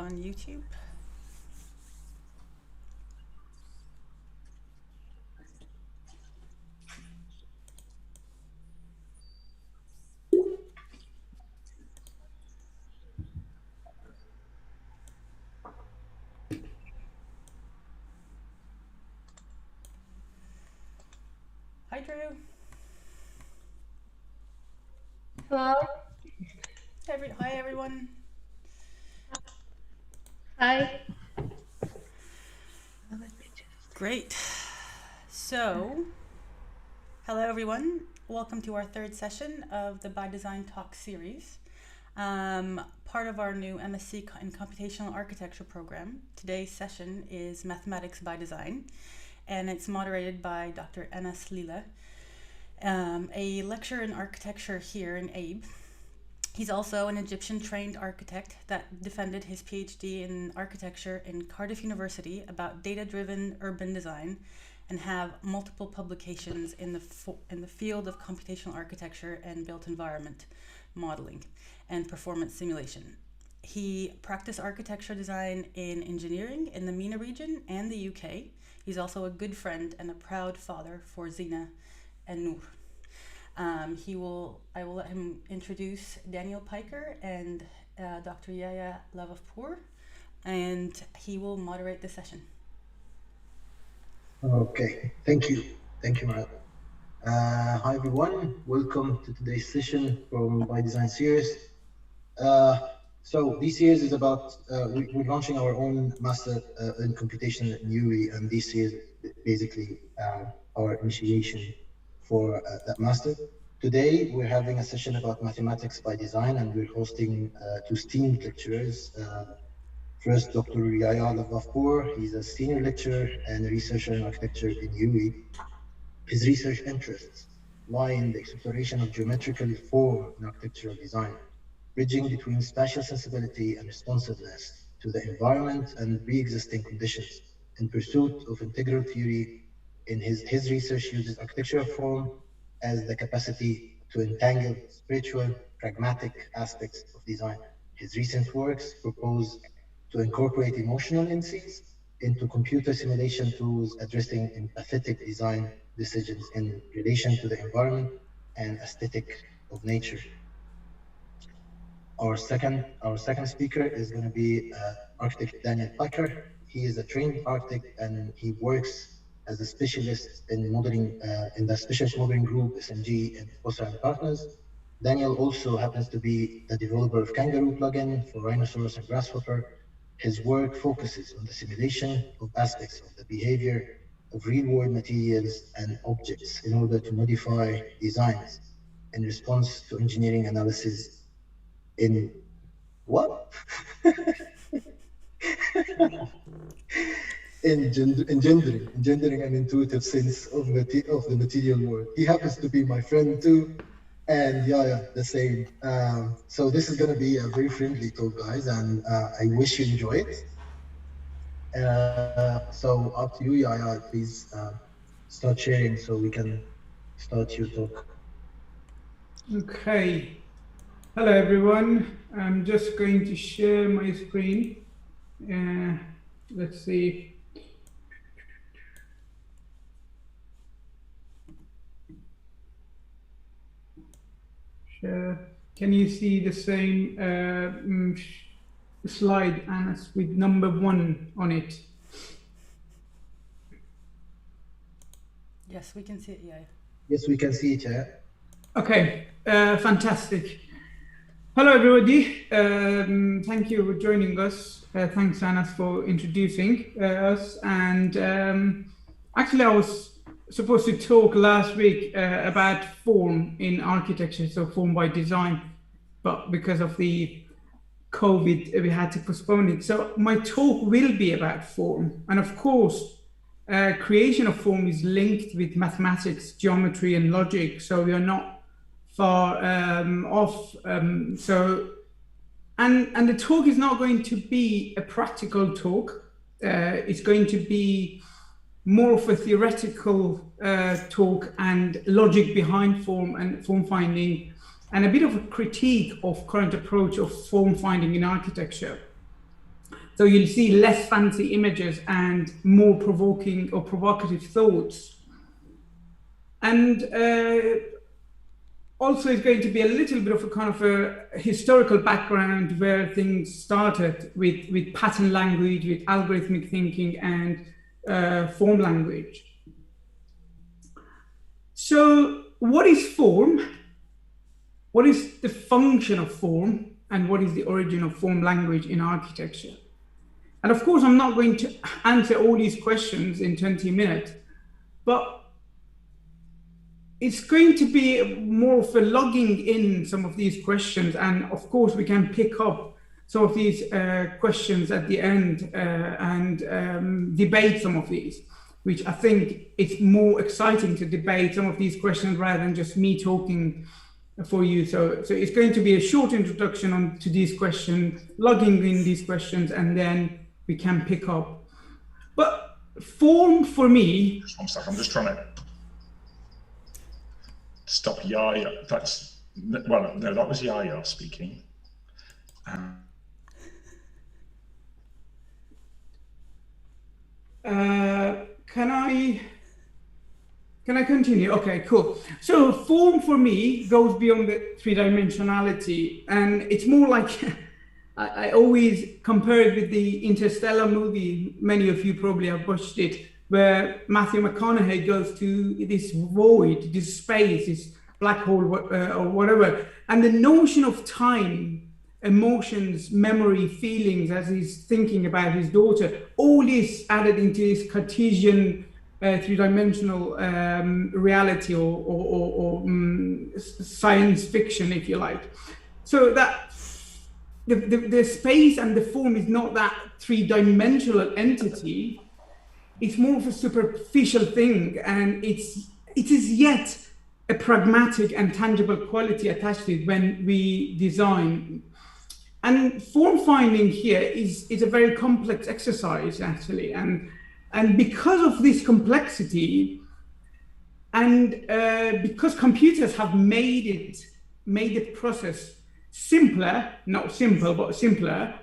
on YouTube. Hi, Drew. Hello. Hi, everyone. Hi. Great. So, hello, everyone. Welcome to our third session of the By Design Talk series. Part of our new MSc in Computational Architecture program. Today's session is Mathematics by Design, and it's moderated by Dr. Lila, a lecturer in architecture here in Abe. He's also an Egyptian-trained architect that defended his PhD in architecture in Cardiff University about data-driven urban design, and have multiple publications in the field of computational architecture and built environment modeling and performance simulation. He practiced architecture design in engineering in the MENA region and the UK. He's also a good friend and a proud father for Zina and Noor. I will let him introduce Daniel Piker and Dr. Yahya Lavaf-Pour, and he will moderate the session. Okay, thank you. Thank you, Marat. Hi, everyone. Welcome to today's session from By Design series. So this series is about, we're launching our own master in computation in UWI, and this is basically our initiation for that master. Today, we're having a session about mathematics by design, and we're hosting two esteemed lecturers. First, Dr. Yahya Lavaf-Pour. He's a senior lecturer and a researcher in architecture in UWI. His research interests lie in the exploration of geometrical form in architectural design, bridging between spatial sensibility and responsiveness to the environment and pre-existing conditions. In pursuit of integral theory, his research uses architectural form as the capacity to entangle spiritual, pragmatic aspects of design. His recent works propose to incorporate emotional indices into computer simulation tools addressing empathetic design decisions in relation to the environment and aesthetic of nature. Our second speaker is going to be architect Daniel Piker. He is a trained architect and he works as a specialist in modeling in the specialist modeling group SMG and Foster and Partners. Daniel also happens to be the developer of Kangaroo plugin for Rhinoceros and Grasshopper. His work focuses on the simulation of aspects of the behavior of real-world materials and objects in order to modify designs in response to engineering analysis in what? engendering an intuitive sense of the material world. He happens to be my friend too, and yeah, the same. So this is going to be a very friendly talk, guys, and I wish you enjoy it. So up to you, Yahya, please start sharing so we can start your talk. Okay. Hello, everyone. I'm just going to share my screen. Let's see. Share. Can you see the same slide, Anas, with number 1 on it? Yes, we can see it, yeah. Yes, we can see it, yeah. Okay, fantastic. Hello, everybody. Thank you for joining us. Thanks, Anas, for introducing us. And actually, I was supposed to talk last week about form in architecture, so form by design, but because of the COVID, we had to postpone it. So my talk will be about form. And of course, creation of form is linked with mathematics, geometry, and logic. So we are not far off. And the talk is not going to be a practical talk. It's going to be more of a theoretical talk and logic behind form and form finding, and a bit of a critique of current approach of form finding in architecture. So you'll see less fancy images and more provoking or provocative thoughts. And also it's going to be a little bit of a kind of a historical background where things started with pattern language, with algorithmic thinking and form language. So what is form? What is the function of form? And what is the origin of form language in architecture? And of course, I'm not going to answer all these questions in 20 minutes, but it's going to be more of a logging in some of these questions. And of course, we can pick up some of these questions at the end and debate some of these, which I think it's more exciting to debate some of these questions rather than just me talking for you. So it's going to be a short introduction to these questions, logging in these questions, and then we can pick up. But form for me... Just 1 second, I'm just trying to stop Yahya. Well, no, that was Yahya speaking. Can I continue? Okay, cool. So form for me goes beyond the three-dimensionality, and it's more like I always compare it with the Interstellar movie. Many of you probably have watched it, where Matthew McConaughey goes to this void, this space, this black hole or whatever, and the notion of time, emotions, memory, feelings, as he's thinking about his daughter, all this added into this Cartesian three-dimensional reality or science fiction, if you like. So that the space and the form is not that three-dimensional entity. It's more of a superficial thing, and it is yet a pragmatic and tangible quality attached to it when we design. And form finding here is a very complex exercise, actually, and because of this complexity, and because computers have made the process simpler, not simple, but simpler,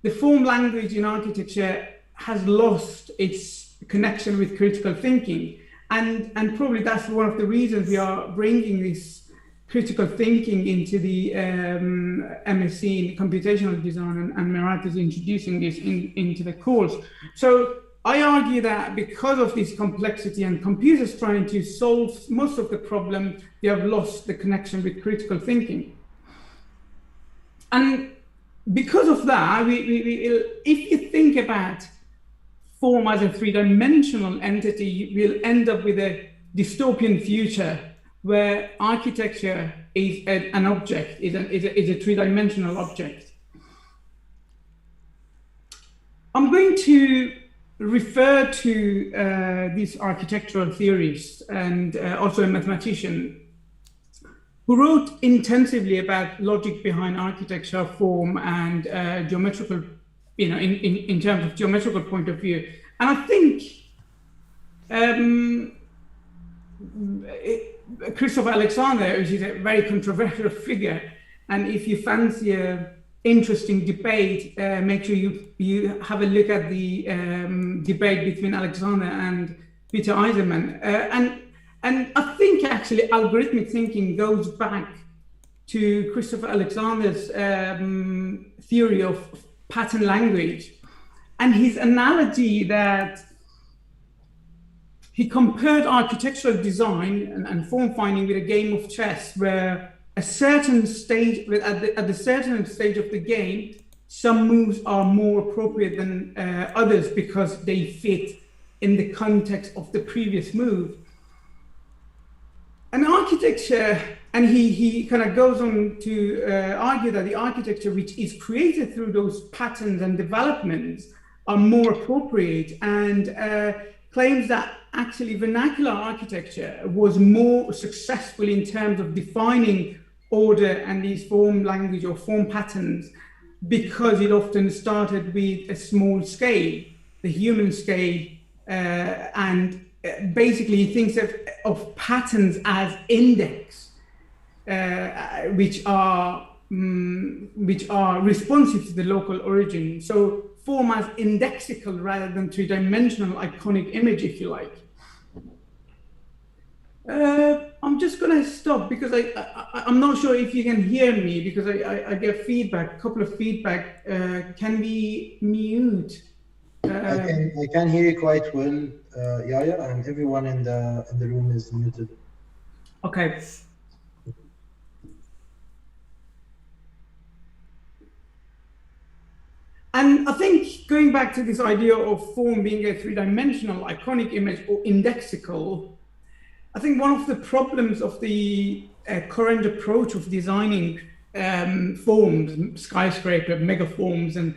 the form language in architecture has lost its connection with critical thinking. And probably that's one of the reasons we are bringing this critical thinking into the MSc in computational design, and Merat is introducing this into the course. So I argue that because of this complexity and computers trying to solve most of the problem, they have lost the connection with critical thinking. And because of that, if you think about form as a three-dimensional entity, we'll end up with a dystopian future where architecture is an object, is a three-dimensional object. I'm going to refer to these architectural theorists and also a mathematician who wrote intensively about logic behind architecture, form, and geometrical, in terms of geometrical point of view. And I think Christopher Alexander, which is a very controversial figure, and if you fancy a interesting debate, make sure you have a look at the debate between Alexander and Peter Eisenman. And I think actually algorithmic thinking goes back to Christopher Alexander's theory of pattern language, and his analogy that he compared architectural design and form finding with a game of chess, where a certain stage, at the certain stage of the game, some moves are more appropriate than others because they fit in the context of the previous move. And architecture, and he kind of goes on to argue that the architecture which is created through those patterns and developments are more appropriate, and claims that actually vernacular architecture was more successful in terms of defining order and these form language or form patterns because it often started with a small scale, the human scale, and basically he thinks of patterns as index, which are responsive to the local origin. So form as indexical rather than three-dimensional iconic image, if you like. I'm just going to stop because I'm not sure if you can hear me because I get feedback, a couple of feedback. Can we mute? I can hear you quite well, Yahya, and everyone in the room is muted. Okay. And I think going back to this idea of form being a three-dimensional iconic image or indexical, I think one of the problems of the current approach of designing forms, skyscraper, megaforms, and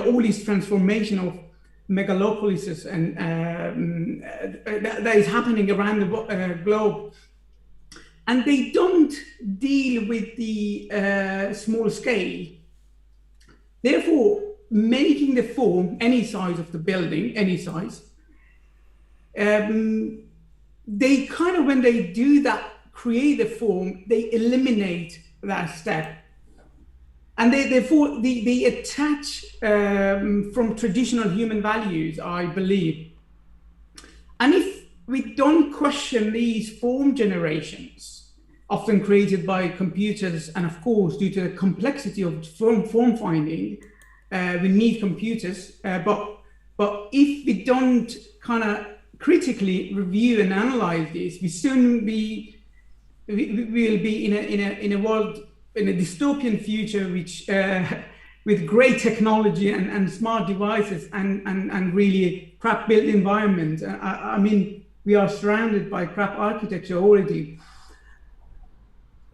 all these transformation of megalopolises and that is happening around the globe, and they don't deal with the small scale. Therefore, making the form any size of the building, any size, they kind of, when they do that, create the form, they eliminate that step. And therefore, they attach from traditional human values, I believe. And if we don't question these form generations, often created by computers, and of course, due to the complexity of form finding, we need computers. But if we don't kind of critically review and analyze this, we soon will be in a world, in a dystopian future, which with great technology and smart devices and really crap built environment. I mean, we are surrounded by crap architecture already.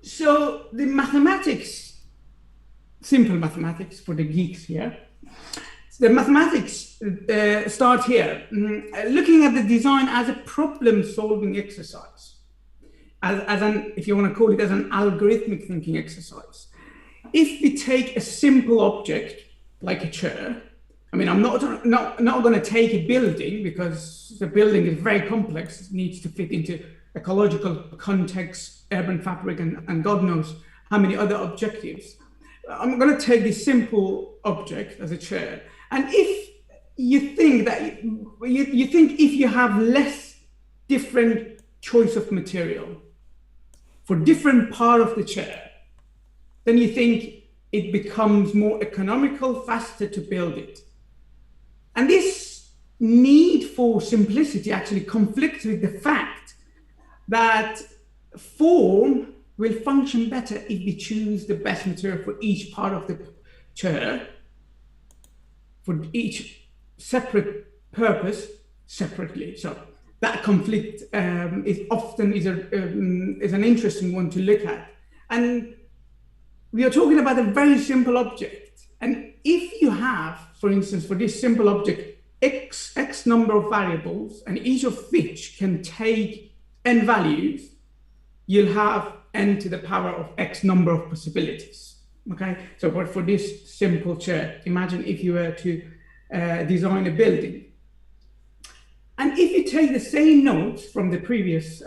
So the mathematics, simple mathematics for the geeks here. The mathematics start here, looking at the design as a problem-solving exercise, as an, if you want to call it, as an algorithmic thinking exercise. If we take a simple object like a chair, I mean, I'm not going to take a building because the building is very complex. It needs to fit into ecological context, urban fabric, and God knows how many other objectives. I'm going to take this simple object as a chair. And if you think that you think if you have less different choice of material for different part of the chair, then you think it becomes more economical, faster to build it. And this need for simplicity actually conflicts with the fact that form will function better if we choose the best material for each part of the chair, for each separate purpose separately. So that conflict is often an interesting one to look at. And we are talking about a very simple object. And if you have, for instance, for this simple object, x number of variables, and each of which can take n values, you'll have n to the power of x number of possibilities. Okay, so but for this simple chair, imagine if you were to design a building. And if you take the same notes from the previous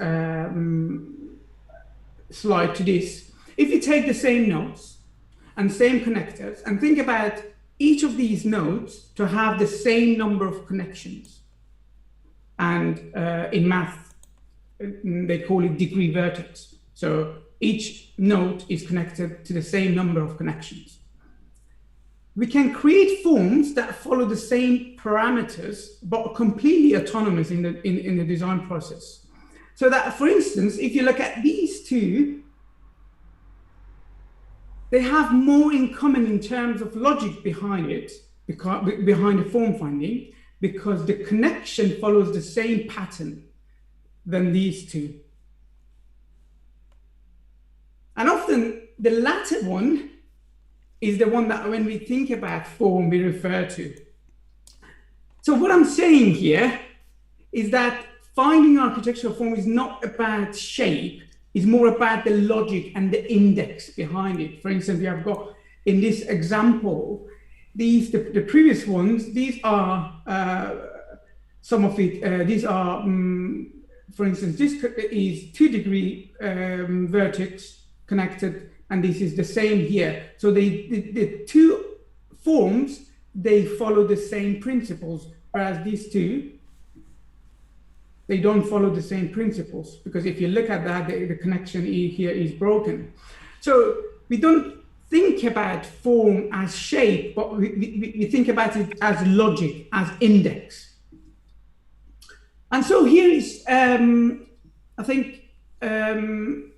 slide to this, if you take the same nodes and same connectors and think about each of these nodes to have the same number of connections, and in math, they call it degree vertex. So each node is connected to the same number of connections. We can create forms that follow the same parameters, but are completely autonomous in the design process. So that, for instance, if you look at these two, they have more in common in terms of logic behind it, behind the form finding, because the connection follows the same pattern than these two. And often the latter one is the one that when we think about form, we refer to. So what I'm saying here is that finding architectural form is not about shape, it's more about the logic and the index behind it. For instance, we have got in this example, the previous ones, these are some of it, these are, for instance, this is 2 degree vertex connected, and this is the same here. So the two forms they follow the same principles, whereas these two, they don't follow the same principles, because if you look at that, the connection here is broken. So we don't think about form as shape, but we think about it as logic, as index. And so here is, I think, and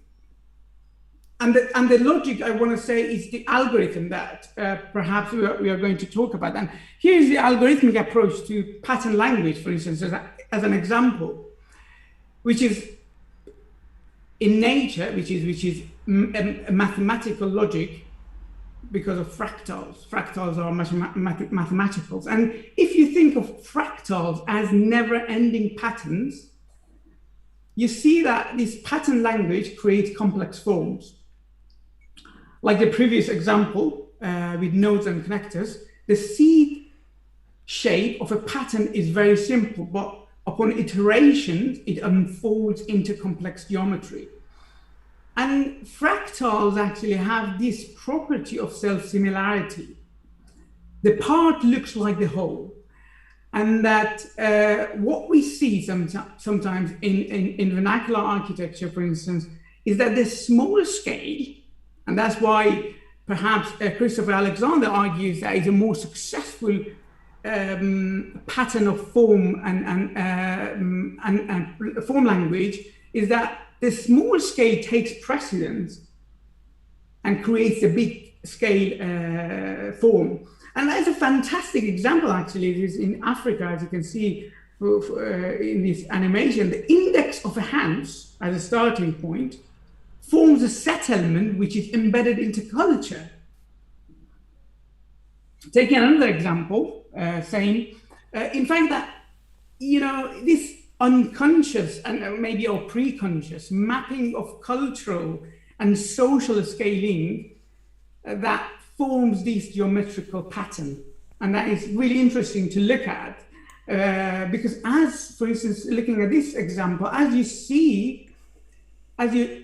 the logic I want to say is the algorithm that perhaps we are going to talk about. And here is the algorithmic approach to pattern language, for instance, as an example, which is in nature, which is a mathematical logic because of fractals. Fractals are mathematicals. And if you think of fractals as never-ending patterns, you see that this pattern language creates complex forms. Like the previous example with nodes and connectors, the seed shape of a pattern is very simple, but upon iterations, it unfolds into complex geometry. And fractals actually have this property of self-similarity. The part looks like the whole. And that what we see sometimes in vernacular architecture, for instance, is that the small scale, and that's why perhaps Christopher Alexander argues that it's a more successful pattern of form and form language, is that the small scale takes precedence and creates a big scale form. And that's a fantastic example, actually. It is in Africa, as you can see in this animation. The index of a house as a starting point forms a settlement which is embedded into culture. Taking another example, saying, in fact, that, this unconscious and maybe or pre-conscious mapping of cultural and social scaling that forms this geometrical pattern. And that is really interesting to look at because as, for instance, looking at this example, as you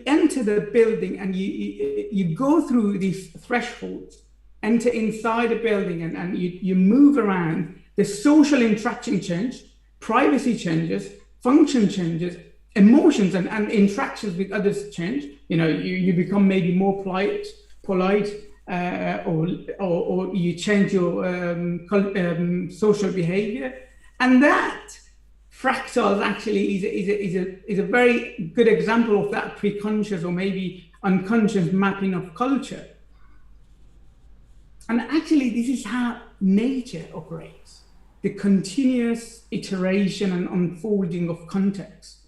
enter the building and you go through these thresholds, enter inside the building and you move around, the social interaction change, privacy changes, function changes, emotions and interactions with others change. You become maybe more polite, or you change your social behavior, and that fractals actually is a very good example of that pre-conscious or maybe unconscious mapping of culture. And actually, this is how nature operates: the continuous iteration and unfolding of context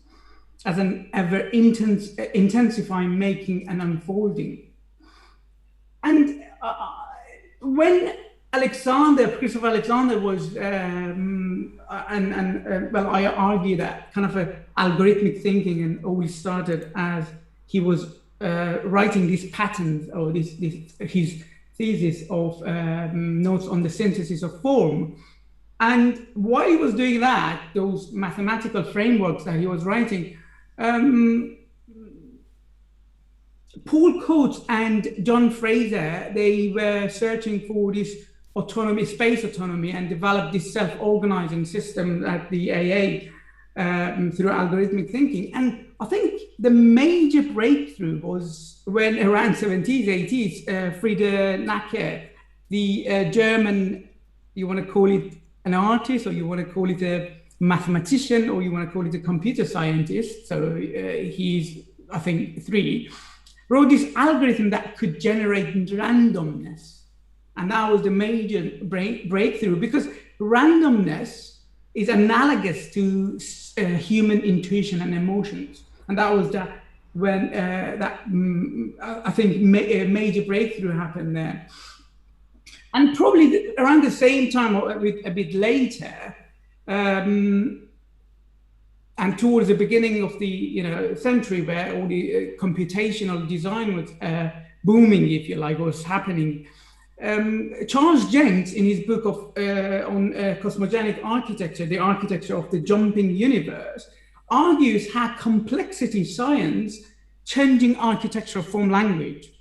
as an ever intensifying making and unfolding. And when Christopher Alexander was, well, I argue that kind of a algorithmic thinking and always started as he was writing these patterns or his thesis of notes on the synthesis of form. And while he was doing that, those mathematical frameworks that he was writing, Paul Coates and John Fraser, they were searching for this autonomy, space autonomy, and developed this self-organizing system at the AA through algorithmic thinking. And I think the major breakthrough was when around 70s, 80s, Friedrich Nietzsche, the German, you want to call it an artist, or you want to call it a mathematician, or you want to call it a computer scientist. So he's, I think, 3. Wrote this algorithm that could generate randomness. And that was the major breakthrough, because randomness is analogous to human intuition and emotions. And that was when I think a major breakthrough happened there. And probably around the same time, or a bit later, and towards the beginning of the century, where all the computational design was booming, if you like, was happening. Charles Jenks, in his book on cosmogenic architecture, the architecture of the jumping universe, argues how complexity science changing architectural form language.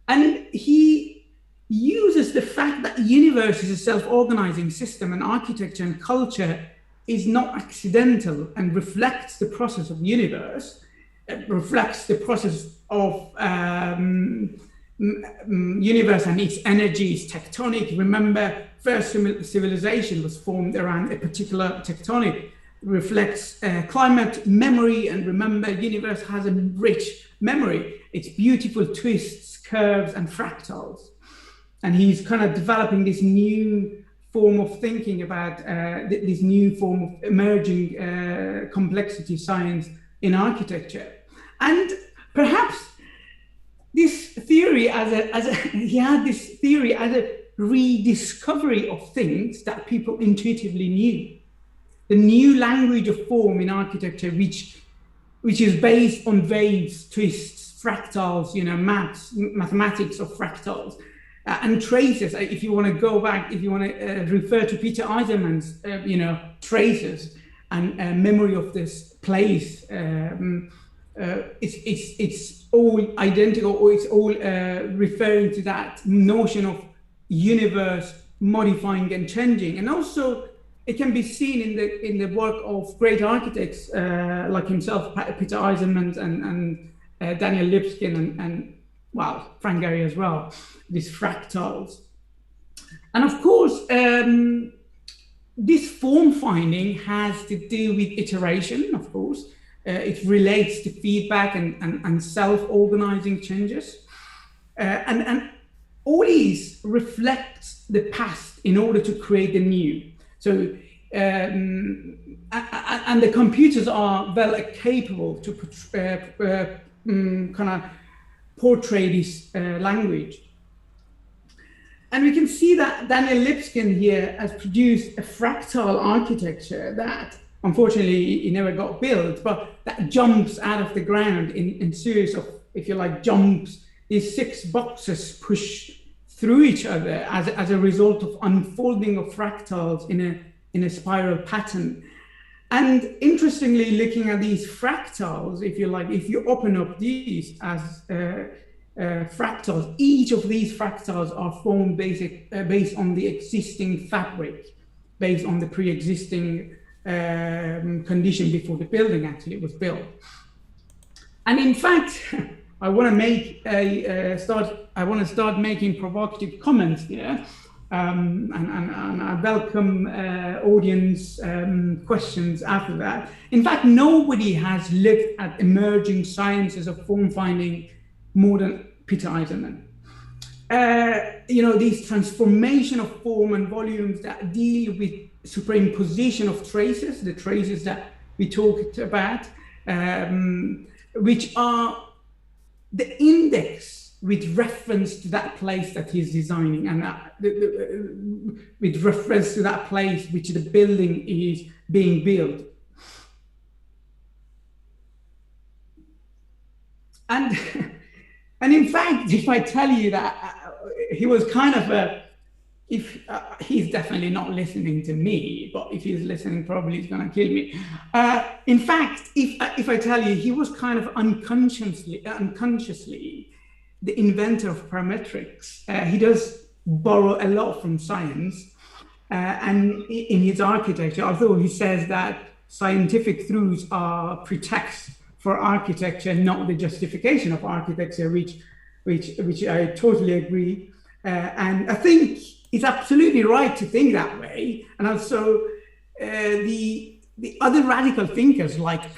And he uses the fact that the universe is a self-organizing system, and architecture and culture is not accidental and reflects the process of the universe, reflects the process of universe and its energy is tectonic. Remember, first civilization was formed around a particular tectonic, reflects climate, memory, and remember, universe has a rich memory. It's beautiful twists, curves, and fractals. And he's kind of developing this new form of thinking about this new form of emerging complexity science in architecture. And perhaps this theory he had this theory as a rediscovery of things that people intuitively knew. The new language of form in architecture, which is based on waves, twists, fractals, mathematics of fractals, and traces. If you want to go back, if you want to refer to Peter Eisenman's, traces and memory of this place, it's all identical, or it's all referring to that notion of universe modifying and changing. And also, it can be seen in the work of great architects like himself, Peter Eisenman and Daniel Lipskin and Frank Gehry as well, these fractals. And of course, this form finding has to do with iteration, of course. It relates to feedback and self-organizing changes. And all these reflect the past in order to create the new. So, and the computers are well capable to kind of portray this language. And we can see that Daniel Lipskin here has produced a fractal architecture that, unfortunately, it never got built, but that jumps out of the ground in series of, if you like, jumps. These 6 boxes push through each other as a result of unfolding of fractals in a spiral pattern. And interestingly, looking at these fractals, if you like, if you open up these as fractals, each of these fractals are formed based on the existing fabric, based on the pre-existing condition before the building actually was built. And in fact, I want to start making provocative comments here, and I welcome audience questions after that. In fact, nobody has looked at emerging sciences of form finding more than Peter Eisenman. These transformation of form and volumes that deal with superimposition of traces, the traces that we talked about, which are the index with reference to that place that he's designing, and with reference to that place which the building is being built. And in fact, if I tell you that he was kind of he's definitely not listening to me, but if he's listening, probably he's going to kill me. In fact, if I tell you, he was kind of unconsciously the inventor of parametrics. He does borrow a lot from science, and in his architecture, although he says that scientific truths are pretext for architecture, not the justification of architecture, which I totally agree. And I think it's absolutely right to think that way. And also the other radical thinkers like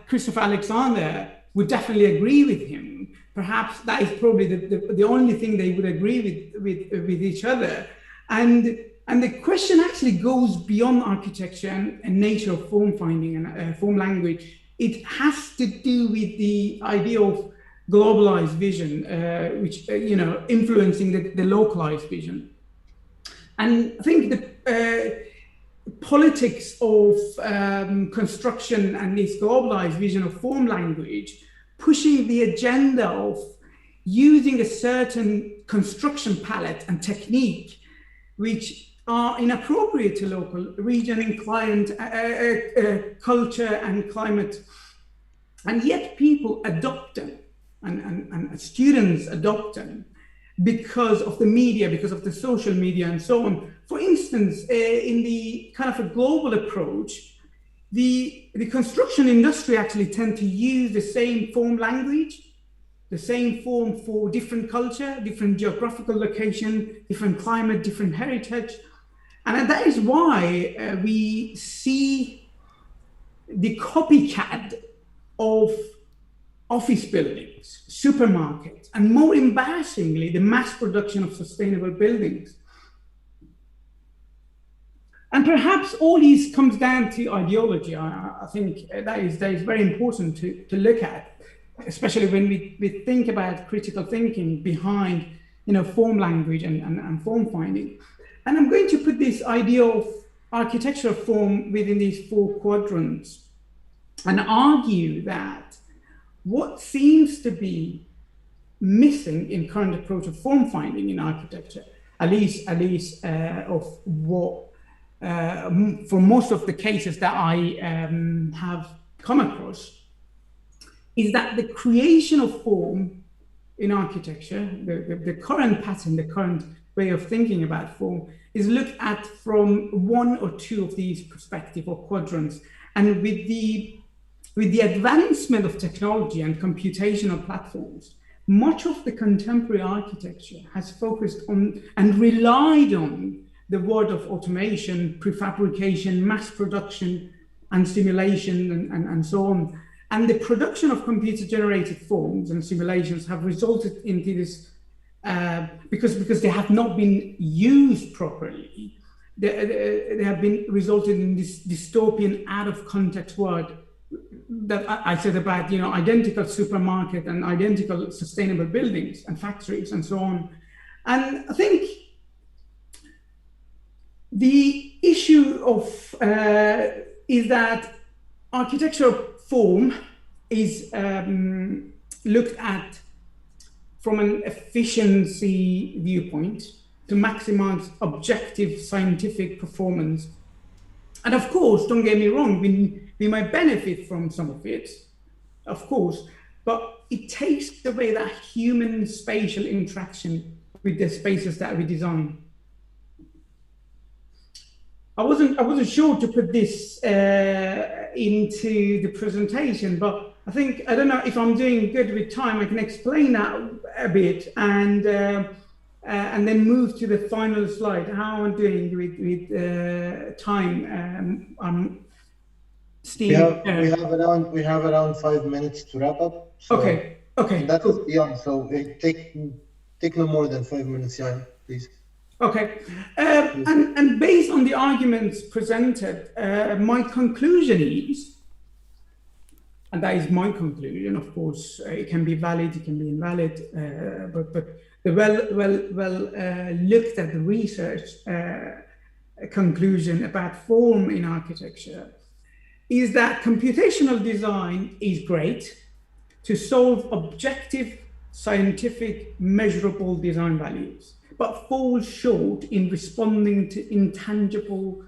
Christopher Alexander would definitely agree with him. Perhaps that is probably the only thing they would agree with each other. And the question actually goes beyond architecture and nature of form finding and form language. It has to do with the idea of globalized vision, which influencing the localized vision. And I think the politics of construction and this globalized vision of form language, pushing the agenda of using a certain construction palette and technique, which are inappropriate to local region, client, culture, and climate, and yet people adopt them, and students adopt them. because of the media, because of the social media and so on. For instance, in the kind of a global approach, the construction industry actually tend to use the same form language, the same form for different culture, different geographical location, different climate, different heritage. And that is why we see the copycat of office buildings, supermarkets, and more embarrassingly, the mass production of sustainable buildings. And perhaps all this comes down to ideology. I think that is very important to look at, especially when we think about critical thinking behind, form language and form finding. And I'm going to put this idea of architectural form within these 4 quadrants and argue that what seems to be missing in current approach of form finding in architecture, at least of what, for most of the cases that I have come across, is that the creation of form in architecture, the current pattern, the current way of thinking about form, is looked at from 1 or 2 of these perspectives or quadrants. And with the advancement of technology and computational platforms, much of the contemporary architecture has focused on and relied on the world of automation, prefabrication, mass production, and simulation, and so on. And the production of computer-generated forms and simulations have resulted into this, because they have not been used properly, they have been resulted in this dystopian out-of-context world that I said about, identical supermarket and identical sustainable buildings and factories and so on. And I think the issue of is that architectural form is looked at from an efficiency viewpoint to maximize objective scientific performance. And of course, don't get me wrong, we might benefit from some of it, of course, but it takes away that human spatial interaction with the spaces that we design. I wasn't sure to put this into the presentation, but I don't know if I'm doing good with time. I can explain that a bit and then move to the final slide. How I'm doing with time. Steve. We have around 5 minutes to wrap up. So, okay. And that is beyond. So take no more than 5 minutes, Yahya, please. Okay, and based on the arguments presented, my conclusion is, and that is my conclusion, of course, it can be valid, it can be invalid, but the well looked at the research conclusion about form in architecture is that computational design is great to solve objective, scientific, measurable design values, but falls short in responding to intangible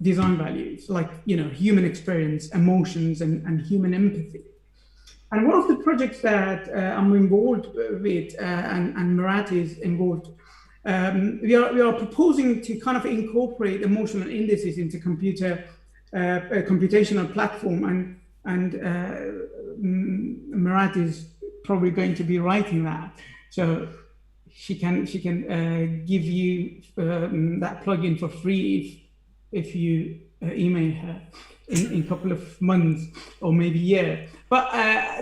design values like human experience, emotions, and human empathy. And one of the projects that I'm involved with, and Murat is involved, we are proposing to kind of incorporate emotional indices into computational platform, and Murat is probably going to be writing that, so she can give you that plugin for free if you email her in a couple of months or maybe year. But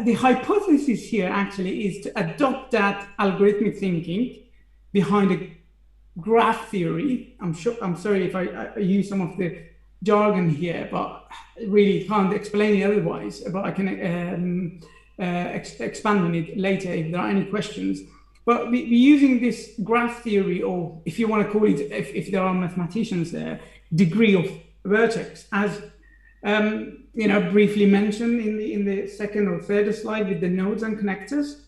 the hypothesis here actually is to adopt that algorithmic thinking behind a graph theory. I'm sorry if I use some of the jargon here, but I really can't explain it otherwise. But I can expand on it later if there are any questions. But we're using this graph theory, or if you want to call it, if there are mathematicians there, degree of vertex, as briefly mentioned in the second or third slide with the nodes and connectors.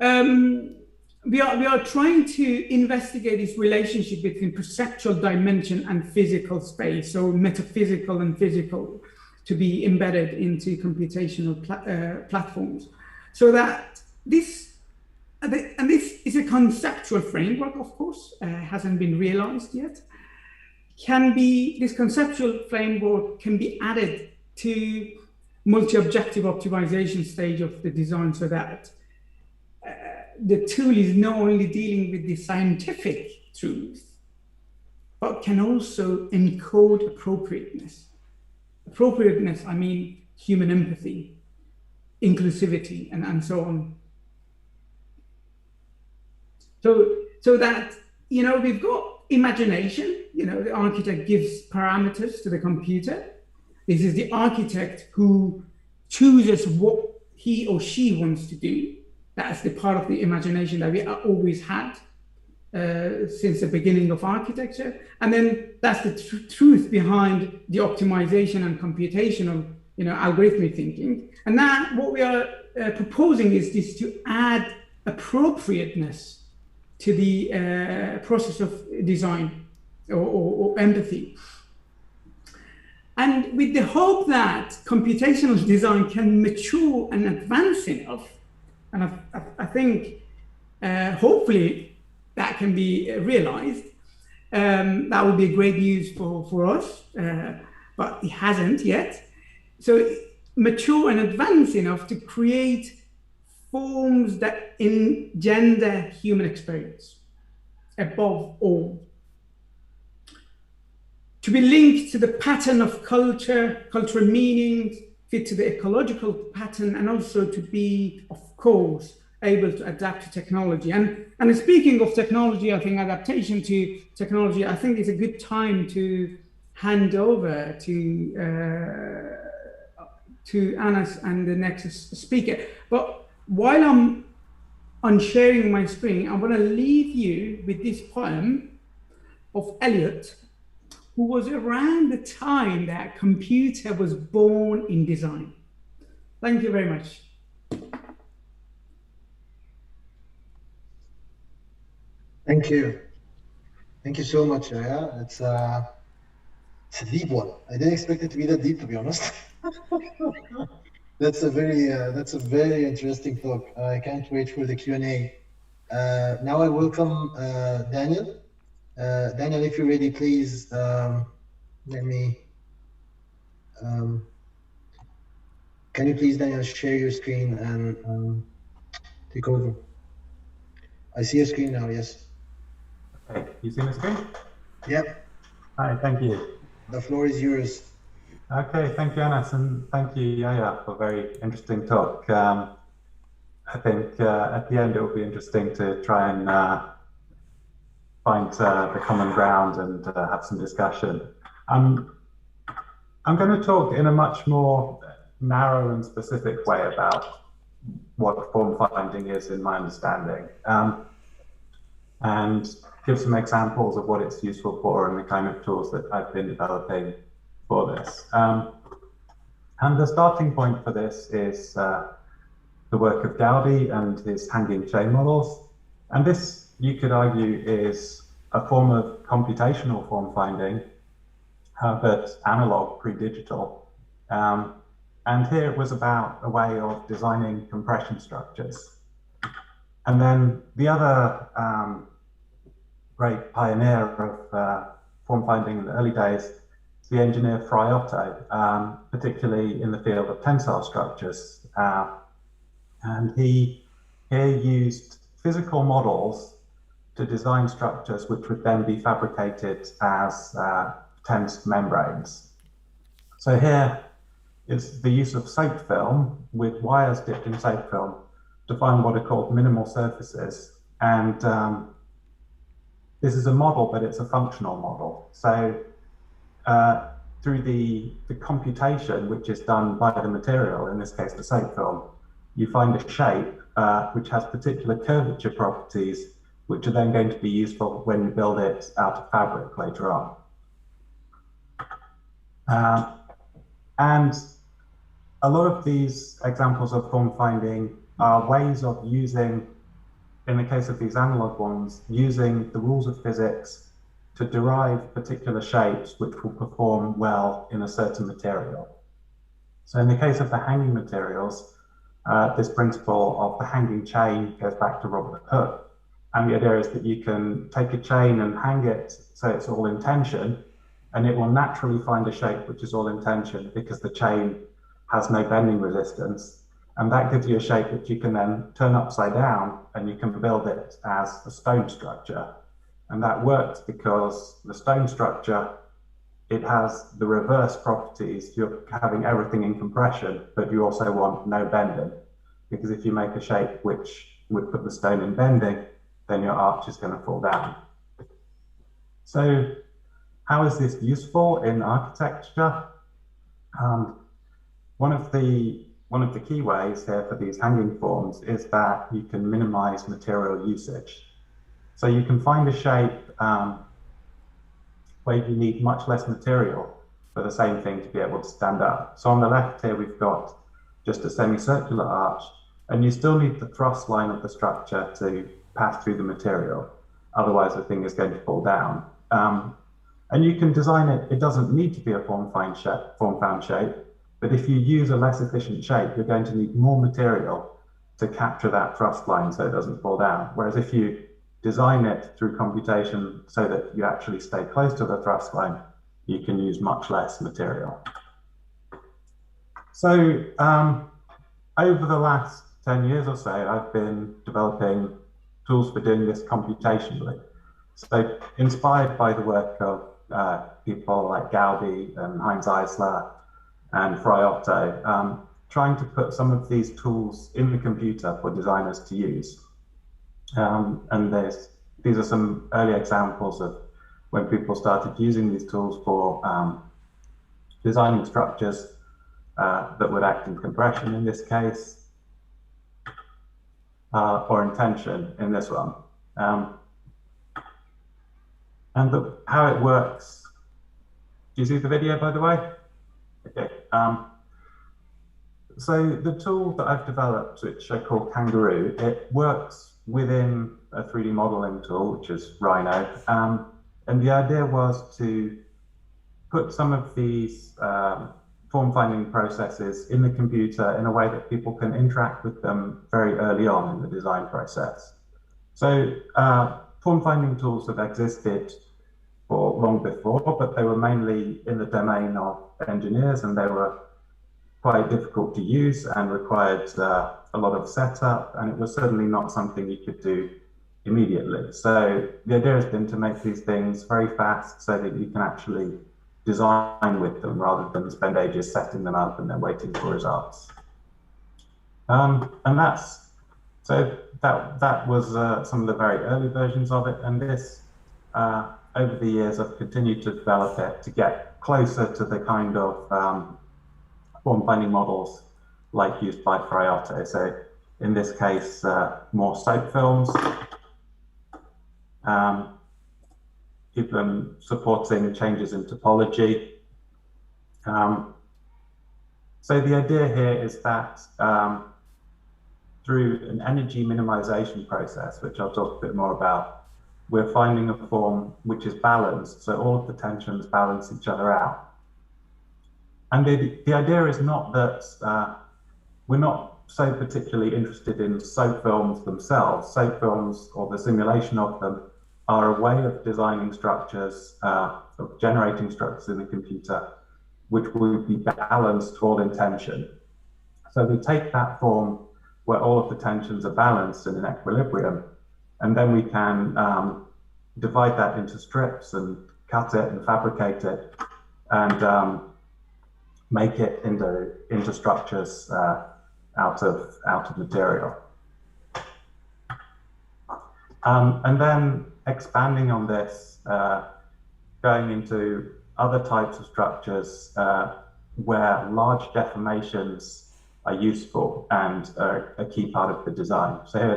We are trying to investigate this relationship between perceptual dimension and physical space, so metaphysical and physical, to be embedded into computational platforms, so that this and this is a conceptual framework, of course, hasn't been realized yet. This conceptual framework can be added to multi-objective optimization stage of the design, so that the tool is not only dealing with the scientific truth, but can also encode appropriateness. Appropriateness, I mean human empathy, inclusivity, and so on. So that, we've got imagination, the architect gives parameters to the computer. This is the architect who chooses what he or she wants to do. That's the part of the imagination that we always had since the beginning of architecture. And then that's the truth behind the optimization and computational, algorithmic thinking. And now what we are proposing is this, to add appropriateness to the process of design or empathy. And with the hope that computational design can mature and advance enough, and I think hopefully that can be realized, that would be great news for us, but it hasn't yet. So mature and advance enough to create forms that engender human experience above all. To be linked to the pattern of cultural meanings, fit to the ecological pattern, and also to be, of course, able to adapt to technology. And speaking of technology, I think adaptation to technology, I think it's a good time to hand over to Anas and the next speaker. But while I'm unsharing my screen, I want to leave you with this poem of Eliot, who was around the time that computer was born in design. Thank you very much. Thank you. Thank you so much, Yahya. It's a deep one. I didn't expect it to be that deep, to be honest. That's a very interesting talk. I can't wait for the Q&A. Now I welcome Daniel. Daniel, if you're ready, please let me. Can you please, Daniel, share your screen and take over? I see your screen now. Yes. Okay, you see the screen? Yep. Hi, thank you. The floor is yours. Okay, thank you, Anas, and thank you, Yahya, for a very interesting talk. I think at the end it will be interesting to try and find the common ground and have some discussion. I'm going to talk in a much more narrow and specific way about what form finding is in my understanding, and give some examples of what it's useful for and the kind of tools that I've been developing for this. And the starting point for this is the work of Gaudi and his hanging chain models. And this, you could argue, is a form of computational form finding, but analog, pre-digital. And here it was about a way of designing compression structures. And then the other great pioneer of form finding in the early days is the engineer Fractal, particularly in the field of tensile structures. And he here used physical models to design structures which would then be fabricated as tense membranes. So here is the use of soap film with wires dipped in soap film to find what are called minimal surfaces. And this is a model, but it's a functional model. So through the computation, which is done by the material, in this case the soap film, you find a shape which has particular curvature properties, which are then going to be useful when you build it out of fabric later on. And a lot of these examples of form finding are ways of using, in the case of these analog ones, using the rules of physics to derive particular shapes which will perform well in a certain material. So in the case of the hanging materials, This principle of the hanging chain goes back to Robert Hooke. And the idea is that you can take a chain and hang it so it's all in tension, and it will naturally find a shape which is all in tension because the chain has no bending resistance. And that gives you a shape that you can then turn upside down, and you can build it as a stone structure. And that works because the stone structure, it has the reverse properties. You're having everything in compression, but you also want no bending. Because if you make a shape which would put the stone in bending, then your arch is going to fall down. So how is this useful in architecture? One of the key ways here for these hanging forms is that you can minimize material usage. So you can find a shape where you need much less material for the same thing to be able to stand up. So on the left here, we've got just a semicircular arch, and you still need the thrust line of the structure to pass through the material. Otherwise, the thing is going to fall down. And you can design it, it doesn't need to be a form-found shape, but if you use a less efficient shape, you're going to need more material to capture that thrust line so it doesn't fall down. Whereas if you design it through computation so that you actually stay close to the thrust line, you can use much less material. So over the last 10 years or so, I've been developing tools for doing this computationally. So inspired by the work of people like Gaudi and Heinz Eisler and Frei Otto, trying to put some of these tools in the computer for designers to use. And these are some early examples of when people started using these tools for designing structures that would act in compression in this case, or in tension in this one. And how it works. Do you see the video, by the way? Okay. So the tool that I've developed, which I call Kangaroo, it works within a 3D modeling tool, which is Rhino. And the idea was to put some of these form-finding processes in the computer in a way that people can interact with them very early on in the design process. So form-finding tools have existed for long before, but they were mainly in the domain of engineers, and they were quite difficult to use and required a lot of setup, and it was certainly not something you could do immediately. So the idea has been to make these things very fast so that you can actually design with them rather than spend ages setting them up and then waiting for results. And that was some of the very early versions of it, and this over the years I've continued to develop it to get closer to the kind of form-finding models like used by Frei Otto. So in this case, more soap films, even supporting changes in topology. So the idea here is that through an energy minimization process, which I'll talk a bit more about, we're finding a form which is balanced, so all of the tensions balance each other out. And the idea is not that we're not so particularly interested in soap films themselves. Soap films, or the simulation of them, are a way of designing structures, of generating structures in the computer, which would be balanced all in tension. So we take that form where all of the tensions are balanced in an equilibrium, and then we can divide that into strips and cut it and fabricate it and make it into structures out of material. And then expanding on this, going into other types of structures where large deformations are useful and are a key part of the design. So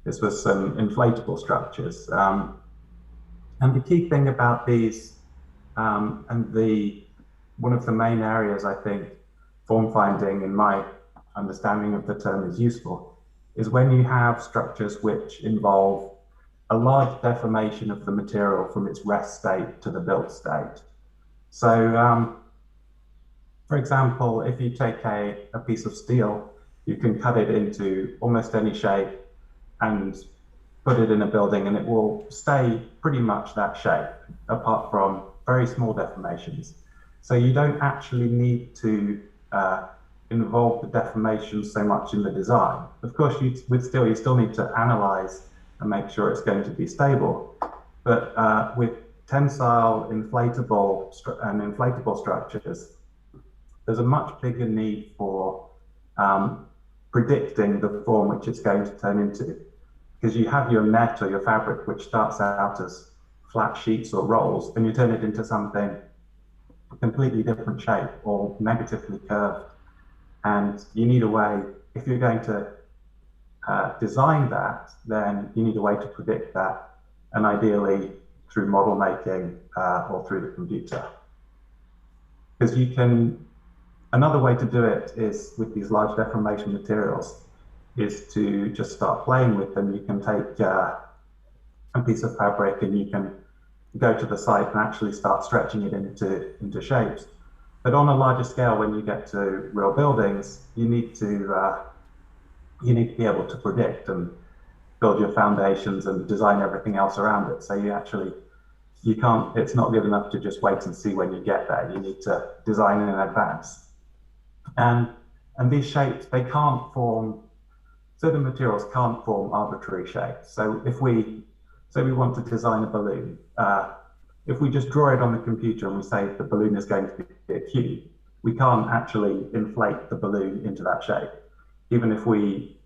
this was some inflatable structures. And the key thing about these, and one of the main areas I think form finding in my understanding of the term is useful, is when you have structures which involve a large deformation of the material from its rest state to the built state. So, for example, if you take a piece of steel You can cut it into almost any shape and put it in a building, and it will stay pretty much that shape, apart from very small deformations. So you don't actually need to involve the deformations so much in the design. Of course, you still need to analyze and make sure it's going to be stable. But with tensile, inflatable structures, there's a much bigger need for predicting the form which it's going to turn into. Because you have your net or your fabric, which starts out as flat sheets or rolls, and you turn it into something a completely different shape or negatively curved. And you need a way, if you're going to design that, then you need a way to predict that, and ideally through model making or through the computer. Because you can, another way to do it is with these large deformation materials, is to just start playing with them. You can take a piece of fabric and you can go to the site and actually start stretching it into shapes. But on a larger scale, when you get to real buildings, you need to be able to predict and build your foundations and design everything else around it. So you can't, it's not good enough to just wait and see when you get there. You need to design in advance. And these shapes, they can't form, certain materials can't form arbitrary shapes. So if we want to design a balloon, if we just draw it on the computer and we say the balloon is going to be a cube, we can't actually inflate the balloon into that shape. Even if we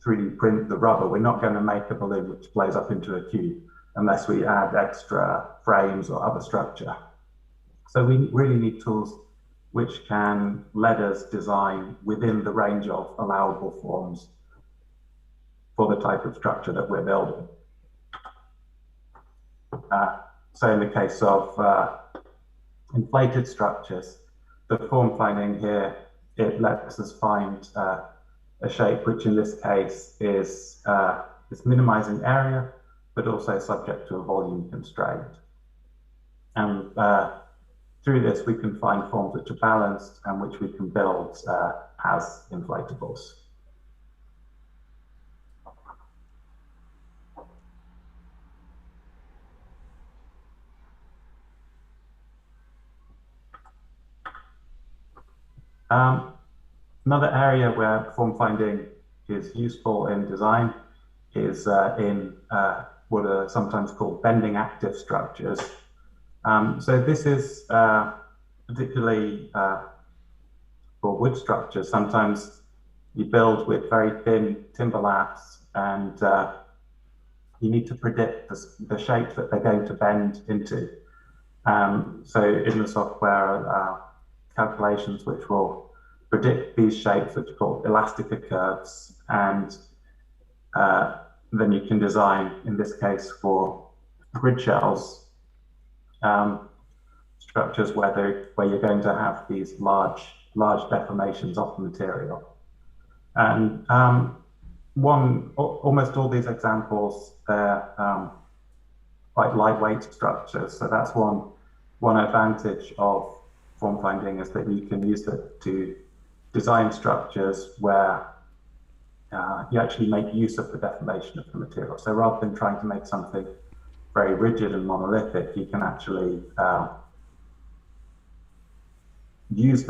3D print the rubber, we're not going to make a balloon which blows up into a cube unless we add extra frames or other structure. So we really need tools which can let us design within the range of allowable forms for the type of structure that we're building. So in the case of inflated structures, the form finding here, it lets us find a shape which in this case is minimizing area, but also subject to a volume constraint. And through this, we can find forms which are balanced and which we can build as inflatables. Another area where form finding is useful in design is in what are sometimes called bending active structures. So this is particularly for wood structures. Sometimes you build with very thin timber laths, and you need to predict the shapes that they're going to bend into. So in the software, calculations which will predict these shapes, which are called elastica curves, and then you can design, in this case for grid shells, structures where you're going to have these large deformations of the material. And almost all these examples, they're quite lightweight structures. So that's one advantage of form finding, is that you can use it to design structures where you actually make use of the deformation of the material. So rather than trying to make something very rigid and monolithic, you can actually use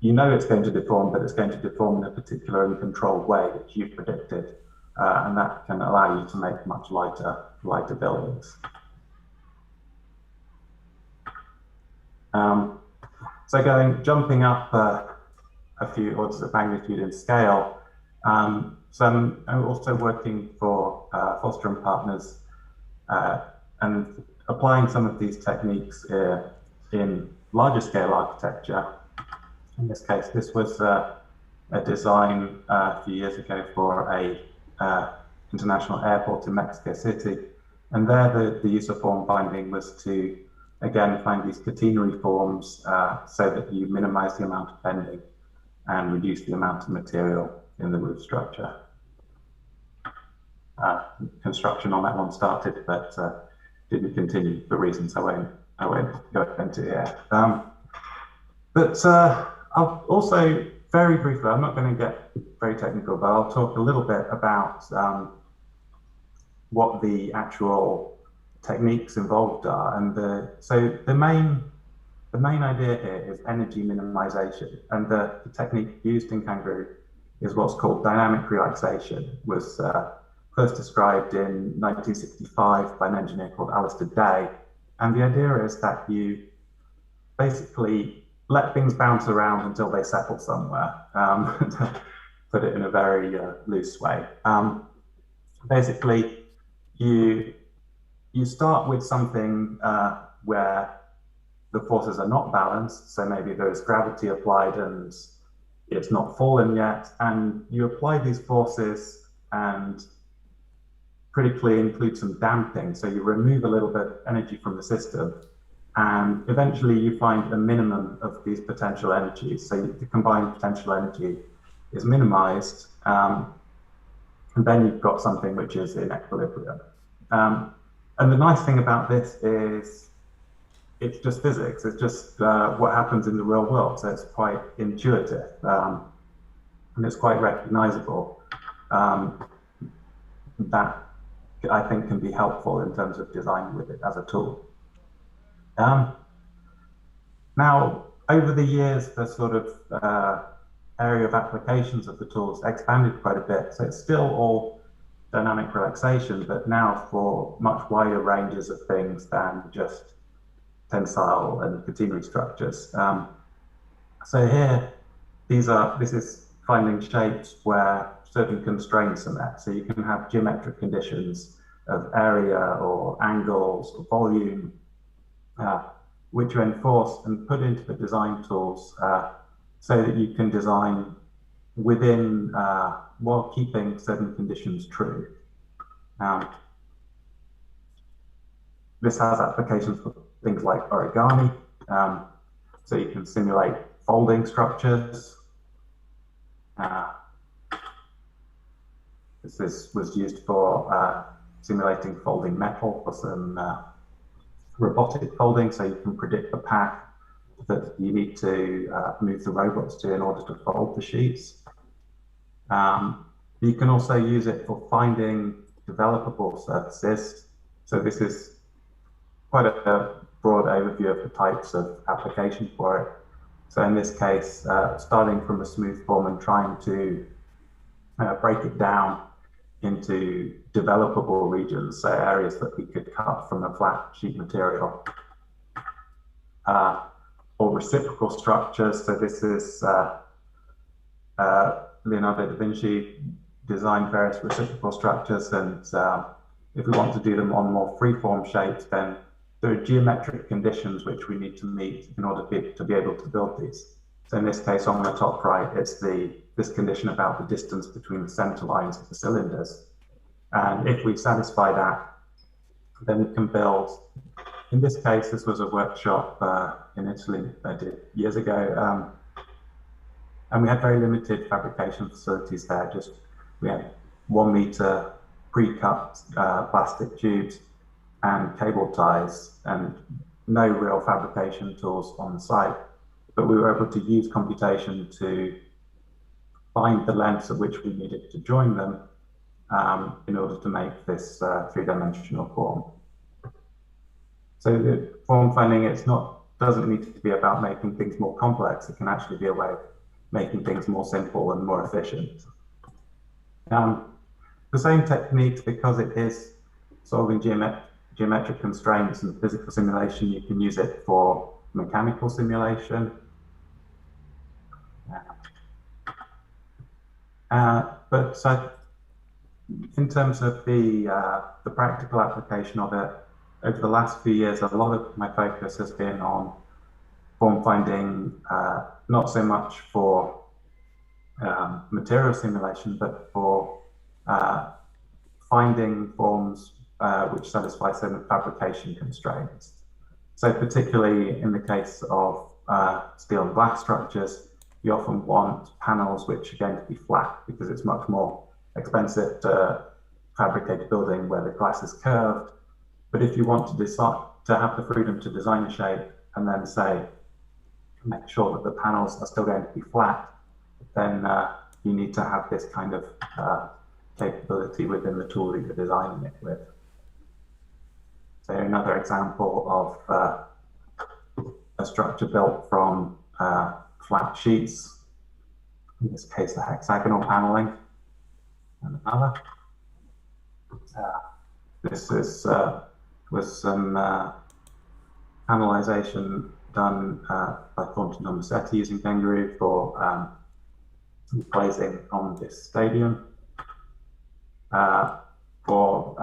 you know it's going to deform, but it's going to deform in a particular and controlled way that you've predicted, and that can allow you to make much lighter buildings. So jumping up a few orders of magnitude in scale, so I'm also working for Foster and Partners and applying some of these techniques in larger scale architecture. In this case, this was a design a few years ago for a international airport in Mexico City. And there the use of form finding was to, again, find these catenary forms so that you minimize the amount of bending and reduce the amount of material in the roof structure. Construction on that one started, but didn't continue for reasons I won't go into here. But I've also very briefly, I'm not going to get very technical, but I'll talk a little bit about what the actual techniques involved are. And so the main idea here is energy minimization, and the technique used in Kangaroo is what's called dynamic relaxation. Was first described in 1965 by an engineer called Alistair Day, and the idea is that you basically let things bounce around until they settle somewhere, to put it in a very loose way. Basically, you start with something where the forces are not balanced, so maybe there's gravity applied and it's not fallen yet, and you apply these forces and critically include some damping, so you remove a little bit of energy from the system, and eventually you find a minimum of these potential energies. So the combined potential energy is minimized, and then you've got something which is in equilibrium. And the nice thing about this is it's just physics. It's just what happens in the real world. So it's quite intuitive, and it's quite recognizable. That I think can be helpful in terms of designing with it as a tool. Now, over the years, the sort of area of applications of the tools expanded quite a bit. So it's still all dynamic relaxation, but now for much wider ranges of things than just tensile and catenary structures. So here, this is finding shapes where certain constraints are met. So you can have geometric conditions of area or angles or volume, which are enforced and put into the design tools so that you can design within, while keeping certain conditions true. This has applications for things like origami, so you can simulate folding structures. This was used for simulating folding metal for some robotic folding, so you can predict the path that you need to move the robots to in order to fold the sheets. You can also use it for finding developable surfaces. So this is quite a broad overview of the types of application for it. So in this case, starting from a smooth form and trying to break it down into developable regions, so areas that we could cut from a flat sheet material. Or reciprocal structures. So this is Leonardo da Vinci designed various reciprocal structures, and if we want to do them on more free-form shapes, then there are geometric conditions which we need to meet in order to be able to build these. So in this case, on the top right, it's this condition about the distance between the center lines of the cylinders. And if we satisfy that, then we can build, in this case, this was a workshop in Italy I did years ago. And we had very limited fabrication facilities there. We had 1 meter pre-cut plastic tubes and cable ties, and no real fabrication tools on the site. But we were able to use computation to find the lengths at which we needed to join them in order to make this three-dimensional form. So the form finding, doesn't need to be about making things more complex. It can actually be a way of making things more simple and more efficient. The same techniques, because it is solving geometric constraints and physical simulation, you can use it for mechanical simulation. But in terms of the practical application of it, over the last few years, a lot of my focus has been on form finding, not so much for material simulation, but for finding forms which satisfy certain fabrication constraints. So particularly in the case of steel and glass structures, you often want panels which are going to be flat because it's much more expensive to fabricate a building where the glass is curved. But if you want to decide to have the freedom to design a shape and then say, make sure that the panels are still going to be flat, then you need to have this kind of capability within the tool that you're designing it with. So another example of a structure built from flat sheets, in this case the hexagonal paneling, and another. This is was some panelization done by Thornton and Massetti using Kangaroo for glazing on this stadium. For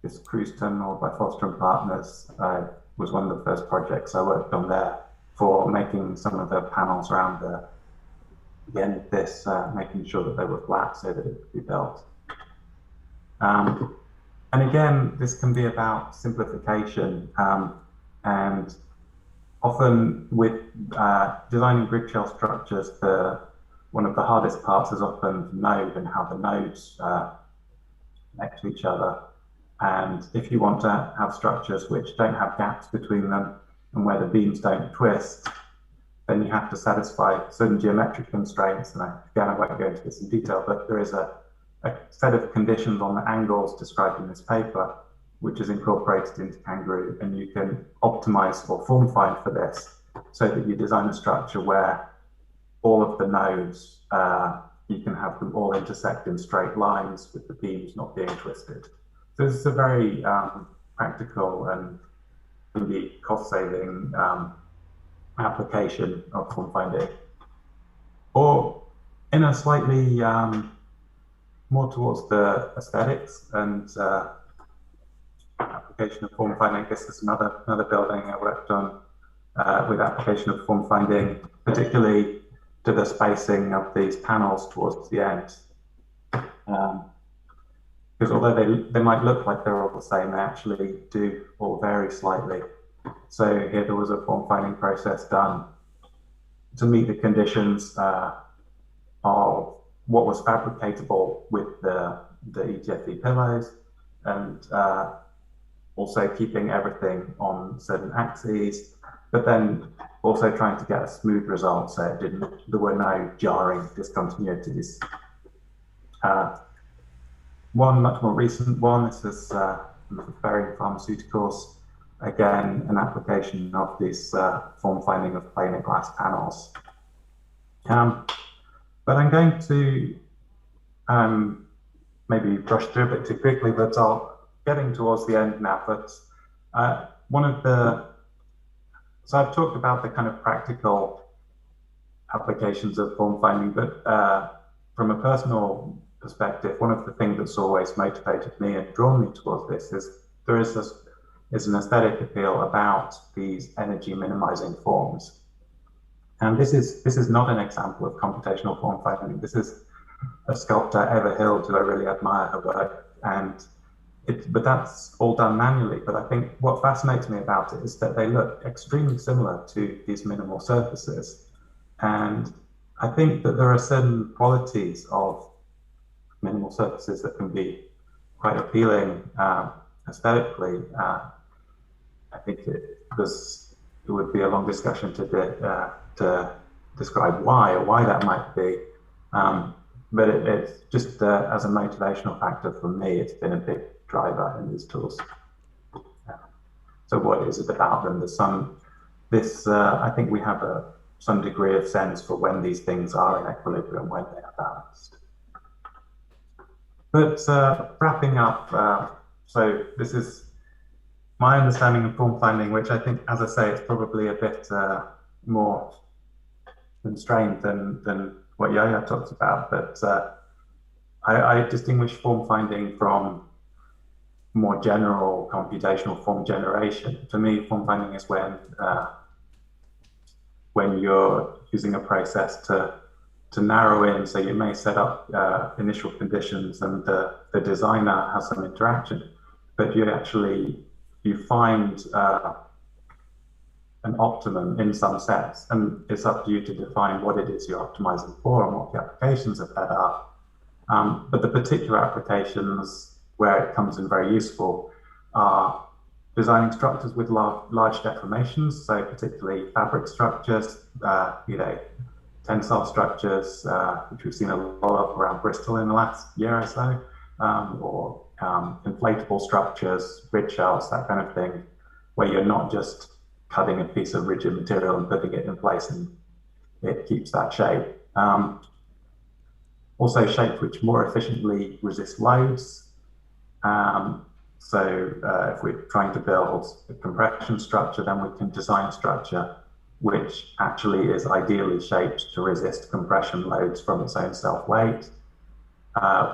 this cruise terminal by Foster and Partners was one of the first projects I worked on there for making some of the panels around the end of this, making sure that they were flat so that it could be built. And again, this can be about simplification, and often with designing grid shell structures, one of the hardest parts is often the node and how the nodes connect to each other. And if you want to have structures which don't have gaps between them and where the beams don't twist, then you have to satisfy certain geometric constraints. And again, I won't go into this in detail, but there is a set of conditions on the angles described in this paper, which is incorporated into Kangaroo, and you can optimize or form find for this so that you design a structure where all of the nodes, you can have them all intersect in straight lines with the beams not being twisted. So this is a very practical and can be cost-saving application of form finding. Or in a slightly more towards the aesthetics and application of form finding. I guess there's another building I worked on with application of form finding, particularly to the spacing of these panels towards the end. Because although they might look like they're all the same, they actually do all vary slightly. So here there was a form finding process done to meet the conditions of what was fabricatable with the ETFE pillows, and also keeping everything on certain axes, but then also trying to get a smooth result so there were no jarring discontinuities. One much more recent one, this is referring pharmaceuticals, again, an application of this form finding of planar glass panels. But I'm going to maybe brush through a bit too quickly, but getting towards the end now. But so I've talked about the kind of practical applications of form finding, but from a personal perspective, one of the things that's always motivated me and drawn me towards this is there is an aesthetic appeal about these energy minimizing forms. And this is not an example of computational form finding. This is a sculptor, Eva Hild, who I really admire her work, but that's all done manually. But I think what fascinates me about it is that they look extremely similar to these minimal surfaces. And I think that there are certain qualities of minimal surfaces that can be quite appealing aesthetically. I think it would be a long discussion to describe why that might be. But it's just as a motivational factor for me, it's been a big driver in these tools. So what is it about them? I think we have some degree of sense for when these things are in equilibrium, when they are balanced. But wrapping up, so this is my understanding of form finding, which I think, as I say, it's probably a bit more constrained than what Yahya talks about. But I distinguish form finding from more general computational form generation. For me, form finding is when you're using a process to narrow in. So you may set up initial conditions and the designer has some interaction, but you find an optimum in some sense, and it's up to you to define what it is you're optimizing for and what the applications of that are. But the particular applications where it comes in very useful are designing structures with large deformations, so particularly fabric structures, tensile structures, which we've seen a lot of around Bristol in the last year or so, or inflatable structures, ridge shells, that kind of thing, where you're not just cutting a piece of rigid material and putting it in place and it keeps that shape. Also shapes which more efficiently resist loads. So if we're trying to build a compression structure, then we can design a structure which actually is ideally shaped to resist compression loads from its own self-weight.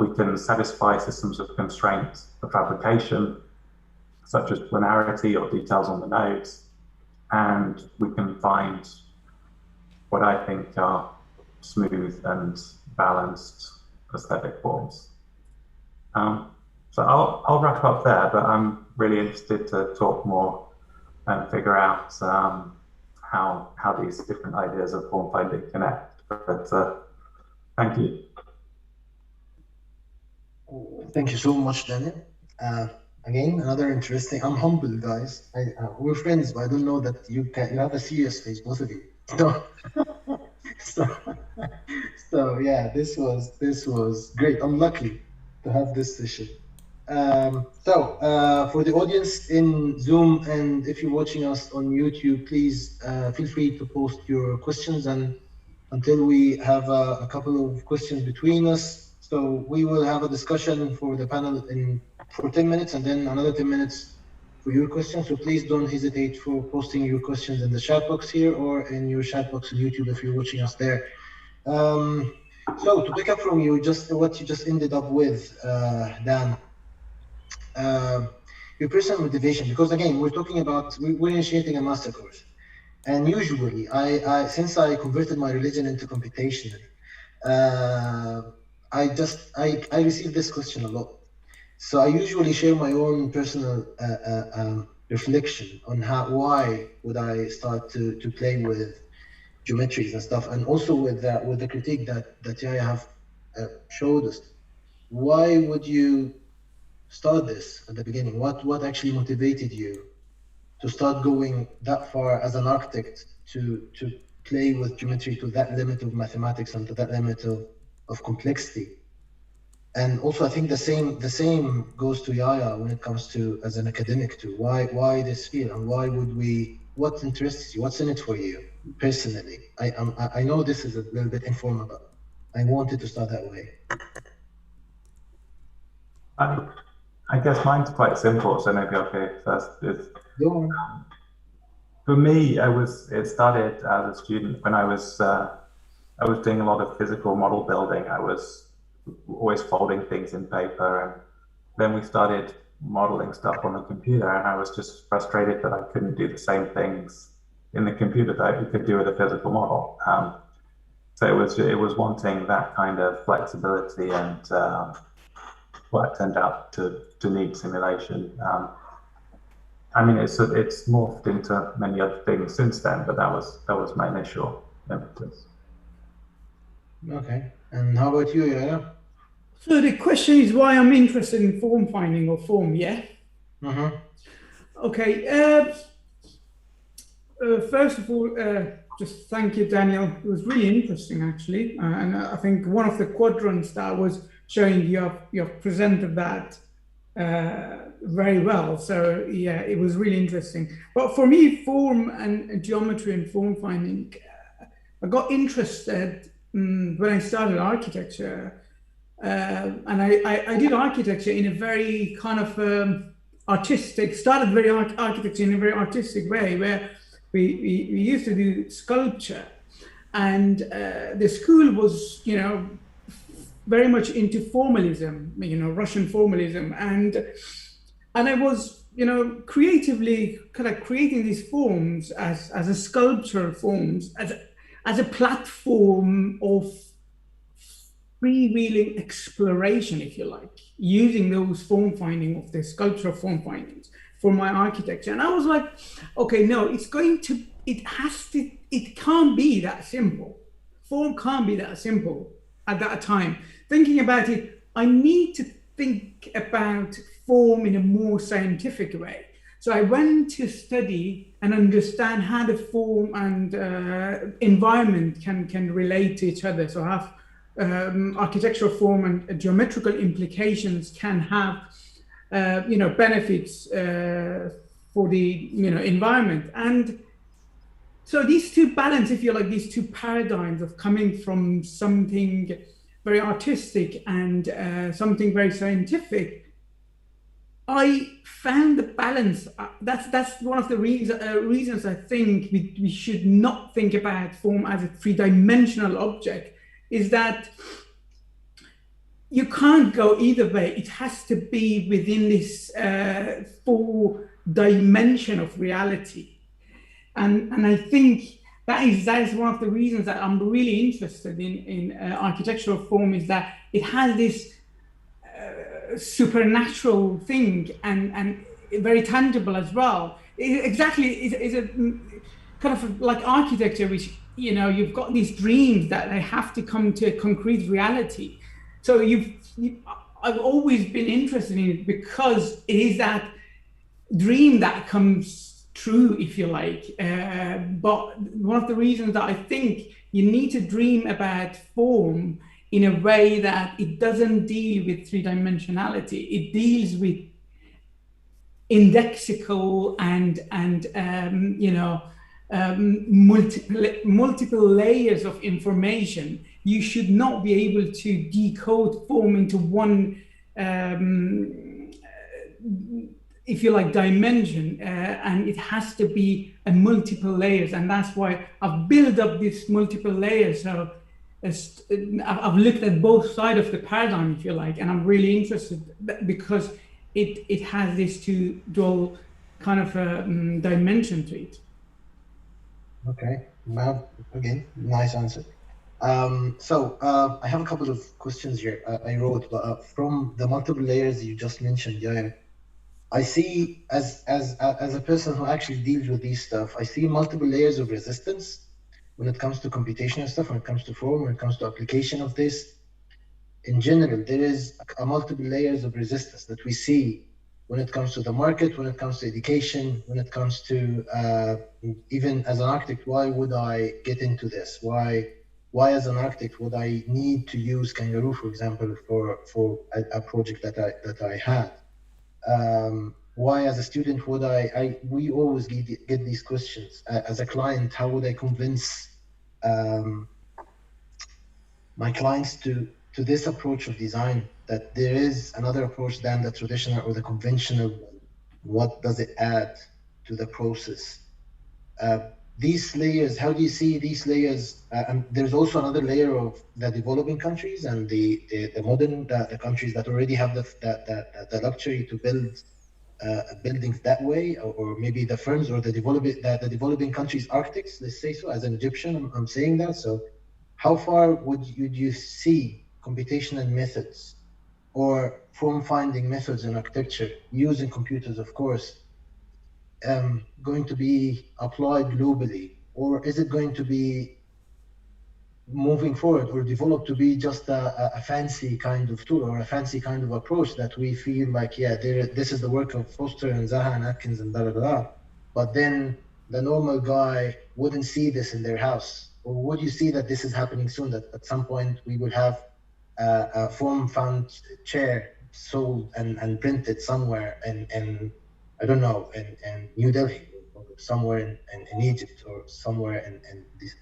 We can satisfy systems of constraints for fabrication, such as planarity or details on the nodes, and we can find what I think are smooth and balanced aesthetic forms. So I'll wrap up there, but I'm really interested to talk more and figure out how these different ideas of form finding connect. But thank you. Thank you so much, Daniel. Again, another interesting. I'm humble, guys. We're friends, but I don't know that you have a serious face, both of you. So yeah, this was great. I'm lucky to have this session. For the audience in Zoom, and if you're watching us on YouTube, please feel free to post your questions, and until we have a couple of questions between us. So we will have a discussion for the panel for 10 minutes, and then another 10 minutes for your questions. So please don't hesitate for posting your questions in the chat box here or in your chat box on YouTube if you're watching us there. So to pick up from you, just what you just ended up with, Dan, your personal motivation, because again, we're talking about, we're initiating a master course. And usually, since I converted my religion into computation, I receive this question a lot. So I usually share my own personal reflection on why would I start to play with geometries and stuff, and also with the critique that Yahya have showed us. Why would you start this at the beginning? What actually motivated you to start going that far as an architect to play with geometry to that limit of mathematics and to that limit of complexity? And also, I think the same goes to Yahya when it comes to as an academic too. Why this field, and why would we? What interests you? What's in it for you personally? I know this is a little bit informal, but I wanted to start that way. I guess mine's quite simple, so maybe I'll go first. Go on. For me, it started as a student when I was doing a lot of physical model building. I was always folding things in paper, and then we started modeling stuff on the computer, and I was just frustrated that I couldn't do the same things in the computer that you could do with a physical model. So it was wanting that kind of flexibility, and well, it turned out to need simulation. I mean, it's morphed into many other things since then, but that was my initial impetus. Okay, and how about you, Yahya? So the question is why I'm interested in form finding or form, yeah? Mm-hmm. Okay, first of all, just thank you, Daniel. It was really interesting, actually. And I think one of the quadrants that I was showing you have presented that very well. So yeah, it was really interesting. But for me, form and geometry and form finding, I got interested when I started architecture. And I did architecture in a very kind of started architecture in a very artistic way, where we used to do sculpture, and the school was, very much into formalism, Russian formalism, and I was, creatively kind of creating these forms as a sculptural forms, as a platform of freewheeling exploration, if you like, using those form finding of the sculptural form findings for my architecture. And I was like, okay, no, it can't be that simple. Form can't be that simple at that time. Thinking about it, I need to think about form in a more scientific way. So I went to study and understand how the form and environment can relate to each other. So have architectural form and geometrical implications can have benefits for the environment. And so these two balance, if you like, these two paradigms of coming from something very artistic and something very scientific, I found the balance. That's one of the reasons I think we should not think about form as a three-dimensional object, is that you can't go either way. It has to be within this four dimension of reality. And I think that is one of the reasons that I'm really interested in architectural form, is that it has this supernatural thing and very tangible as well. Exactly, is a kind of like architecture, which you've got these dreams that they have to come to a concrete reality. So I've always been interested in it because it is that dream that comes true, if you like. But one of the reasons that I think you need to dream about form in a way that it doesn't deal with three-dimensionality. It deals with indexical and multiple layers of information. You should not be able to decode form into one, if you like, dimension, and it has to be a multiple layers. And that's why I've built up this multiple layers. So I've looked at both sides of the paradigm, if you like, and I'm really interested because it has this dual kind of dimension to it. Okay, well, again, nice answer. So I have a couple of questions here I wrote, but from the multiple layers you just mentioned, Yahya, I see as a person who actually deals with these stuff, I see multiple layers of resistance when it comes to computational stuff, when it comes to form, when it comes to application of this. In general, there is a multiple layers of resistance that we see when it comes to the market, when it comes to education, when it comes to even as an architect, why would I get into this? Why as an architect would I need to use Kangaroo, for example, for a project that I had? Why as a student would we always get these questions. As a client, how would I convince my clients to this approach of design, that there is another approach than the traditional or the conventional one? What does it add to the process? These layers, how do you see these layers? And there's also another layer of the developing countries and the modern, the countries that already have the luxury to build buildings that way, or maybe the firms or the developing countries architects, let's say so. As an Egyptian, I'm saying that. So how far would you see computational methods or form finding methods in architecture, using computers, of course, going to be applied globally, or is it going to be moving forward or developed to be just a fancy kind of tool or a fancy kind of approach that we feel like, yeah, this is the work of Foster and Zaha and Atkins and blah, blah, blah. But then the normal guy wouldn't see this in their house? Or would you see that this is happening soon, that at some point we will have a form found chair sold and printed somewhere in I don't know, in New Delhi, or somewhere in Egypt, or somewhere in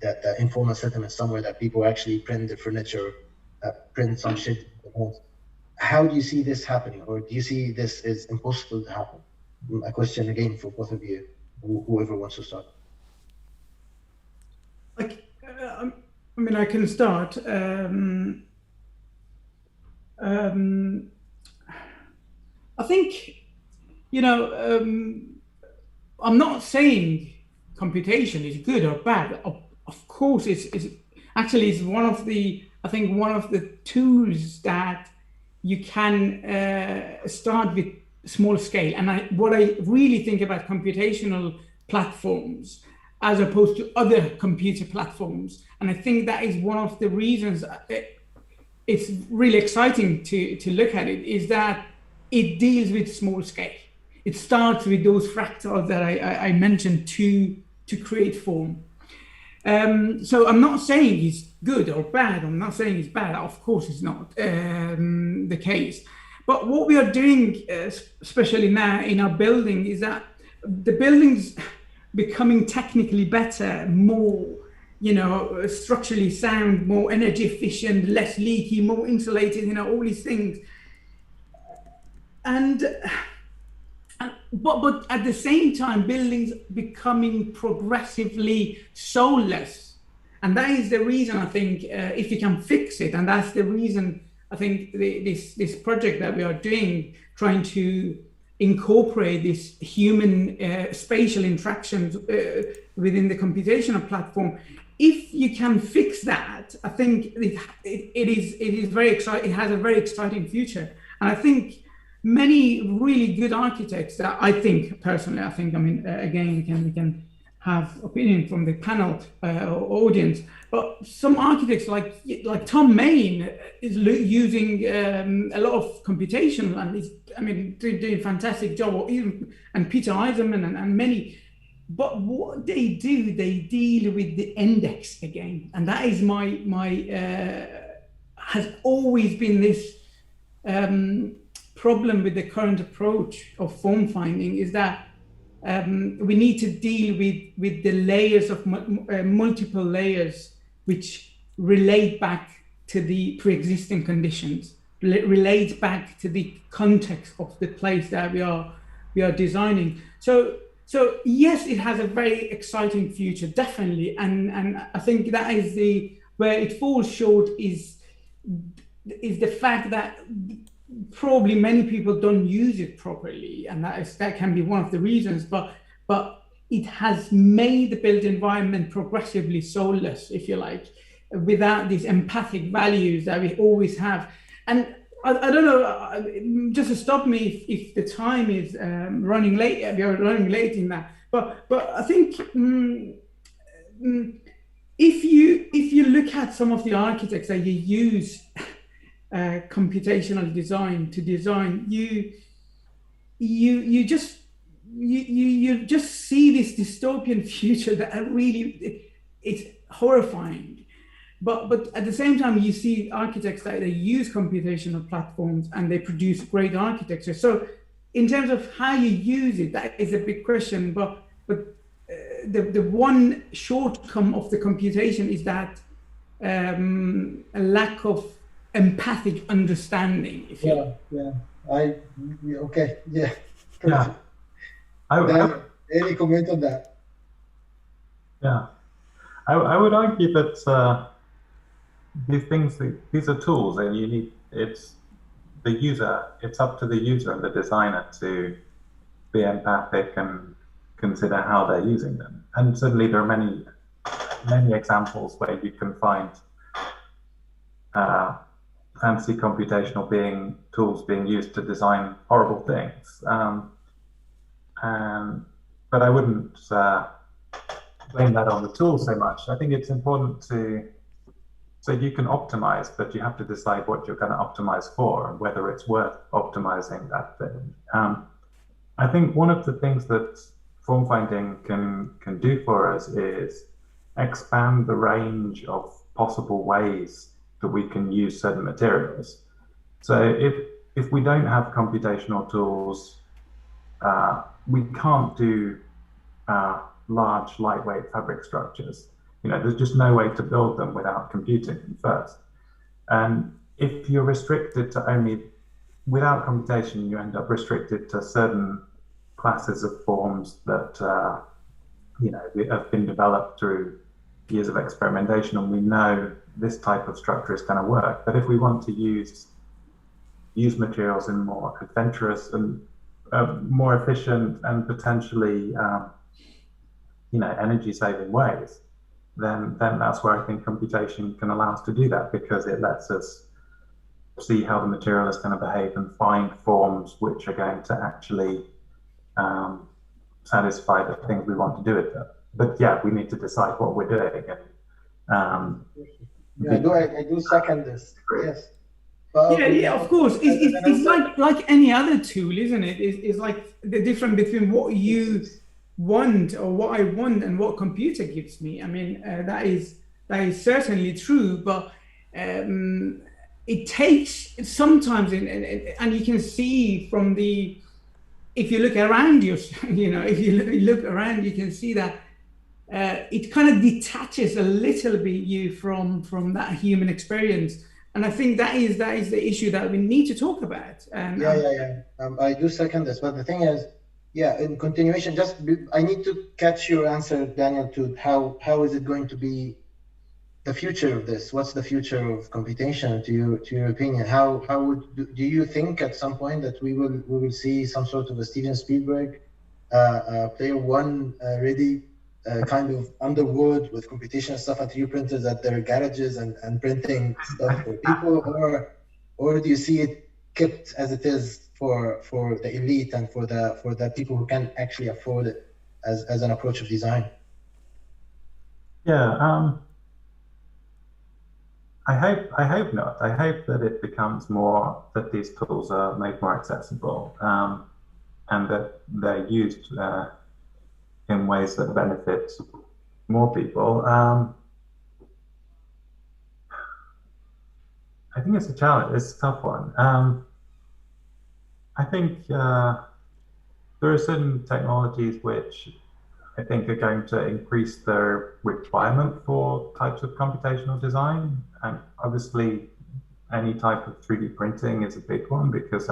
the informal settlement, somewhere that people actually print the furniture, print some shit. How do you see this happening? Or do you see this is impossible to happen? A question again for both of you, whoever wants to start. I mean, I can start. I think, I'm not saying computation is good or bad. Of course, it's one of the, I think, one of the tools that you can start with small scale. And what I really think about computational platforms as opposed to other computer platforms, and I think that is one of the reasons it's really exciting to look at it, is that it deals with small scale. it starts with those fractals that I mentioned to create form. So I'm not saying it's good or bad. I'm not saying it's bad. Of course, it's not the case. But what we are doing, especially now in our building, is that the building's becoming technically better, more, structurally sound, more energy efficient, less leaky, more insulated, all these things. But at the same time, buildings becoming progressively soulless. And that is the reason, I think, if you can fix it, and that's the reason I think this project that we are doing, trying to incorporate this human spatial interactions within the computational platform. If you can fix that, I think it is very exciting. It has a very exciting future, and I think many really good architects that I think personally, again, we can have opinion from the panel or audience, but some architects like Tom Main is using a lot of computation and is doing a fantastic job, and Peter Eisenman and many. But what they do, they deal with the index again, and that is has always been this problem with the current approach of form finding, is that we need to deal with the layers of multiple layers which relate back to the pre-existing conditions, relate back to the context of the place that we are designing. So yes, it has a very exciting future, definitely, and I think that is where it falls short is the fact that probably many people don't use it properly, and that can be one of the reasons. But it has made the built environment progressively soulless, if you like, without these empathic values that we always have. And I don't know, just to stop me if the time is running late. We are running late in that. But I think if you look at some of the architects that you use computational design to design, you just see this dystopian future that really it's horrifying. But at the same time, you see architects that they use computational platforms and they produce great architecture. So in terms of how you use it, that is a big question. But the one shortcoming of the computation is that a lack of empathic understanding. Okay. Any comment on that? Yeah, I would argue that these are tools, and it's up to the user and the designer to be empathic and consider how they're using them. And certainly there are many examples where you can find fancy computational tools being used to design horrible things. But I wouldn't blame that on the tool so much. I think it's important so you can optimize, but you have to decide what you're going to optimize for and whether it's worth optimizing that thing. I think one of the things that form finding can do for us is expand the range of possible ways that we can use certain materials. So if we don't have computational tools, we can't do large, lightweight fabric structures. There's just no way to build them without computing them first. And if you're restricted to without computation, you end up restricted to certain classes of forms that have been developed through years of experimentation, and we know this type of structure is going to work. But if we want to use materials in more adventurous and more efficient and potentially energy-saving ways, then that's where I think computation can allow us to do that, because it lets us see how the material is going to behave and find forms which are going to actually satisfy the things we want to do with them. But yeah, we need to decide what we're doing. I do second this. Yes. Yeah, of course. It's like any other tool, isn't it? It's like the difference between what you want or what I want and what computer gives me. I mean, that is certainly true, but it takes sometimes, and you can see from if you look around you, if you look around, you can see that it kind of detaches a little bit you from that human experience. And I think that is the issue that we need to talk about. I do second this, but the thing is, in continuation, I need to catch your answer, Daniel, to how is it going to be the future of this? What's the future of computation to your opinion? Do you think at some point that we will see some sort of a Steven Spielberg player one ready kind of underwood with computation stuff at 3D printers at their garages and printing stuff for people, or do you see it kept as it is for the elite and for the people who can actually afford it as an approach of design? I hope not. I hope that it becomes more, that these tools are made more accessible, and that they're used in ways that benefit more people. I think it's a challenge. It's a tough one. I think there are certain technologies which I think are going to increase the requirement for types of computational design. And obviously, any type of 3D printing is a big one, because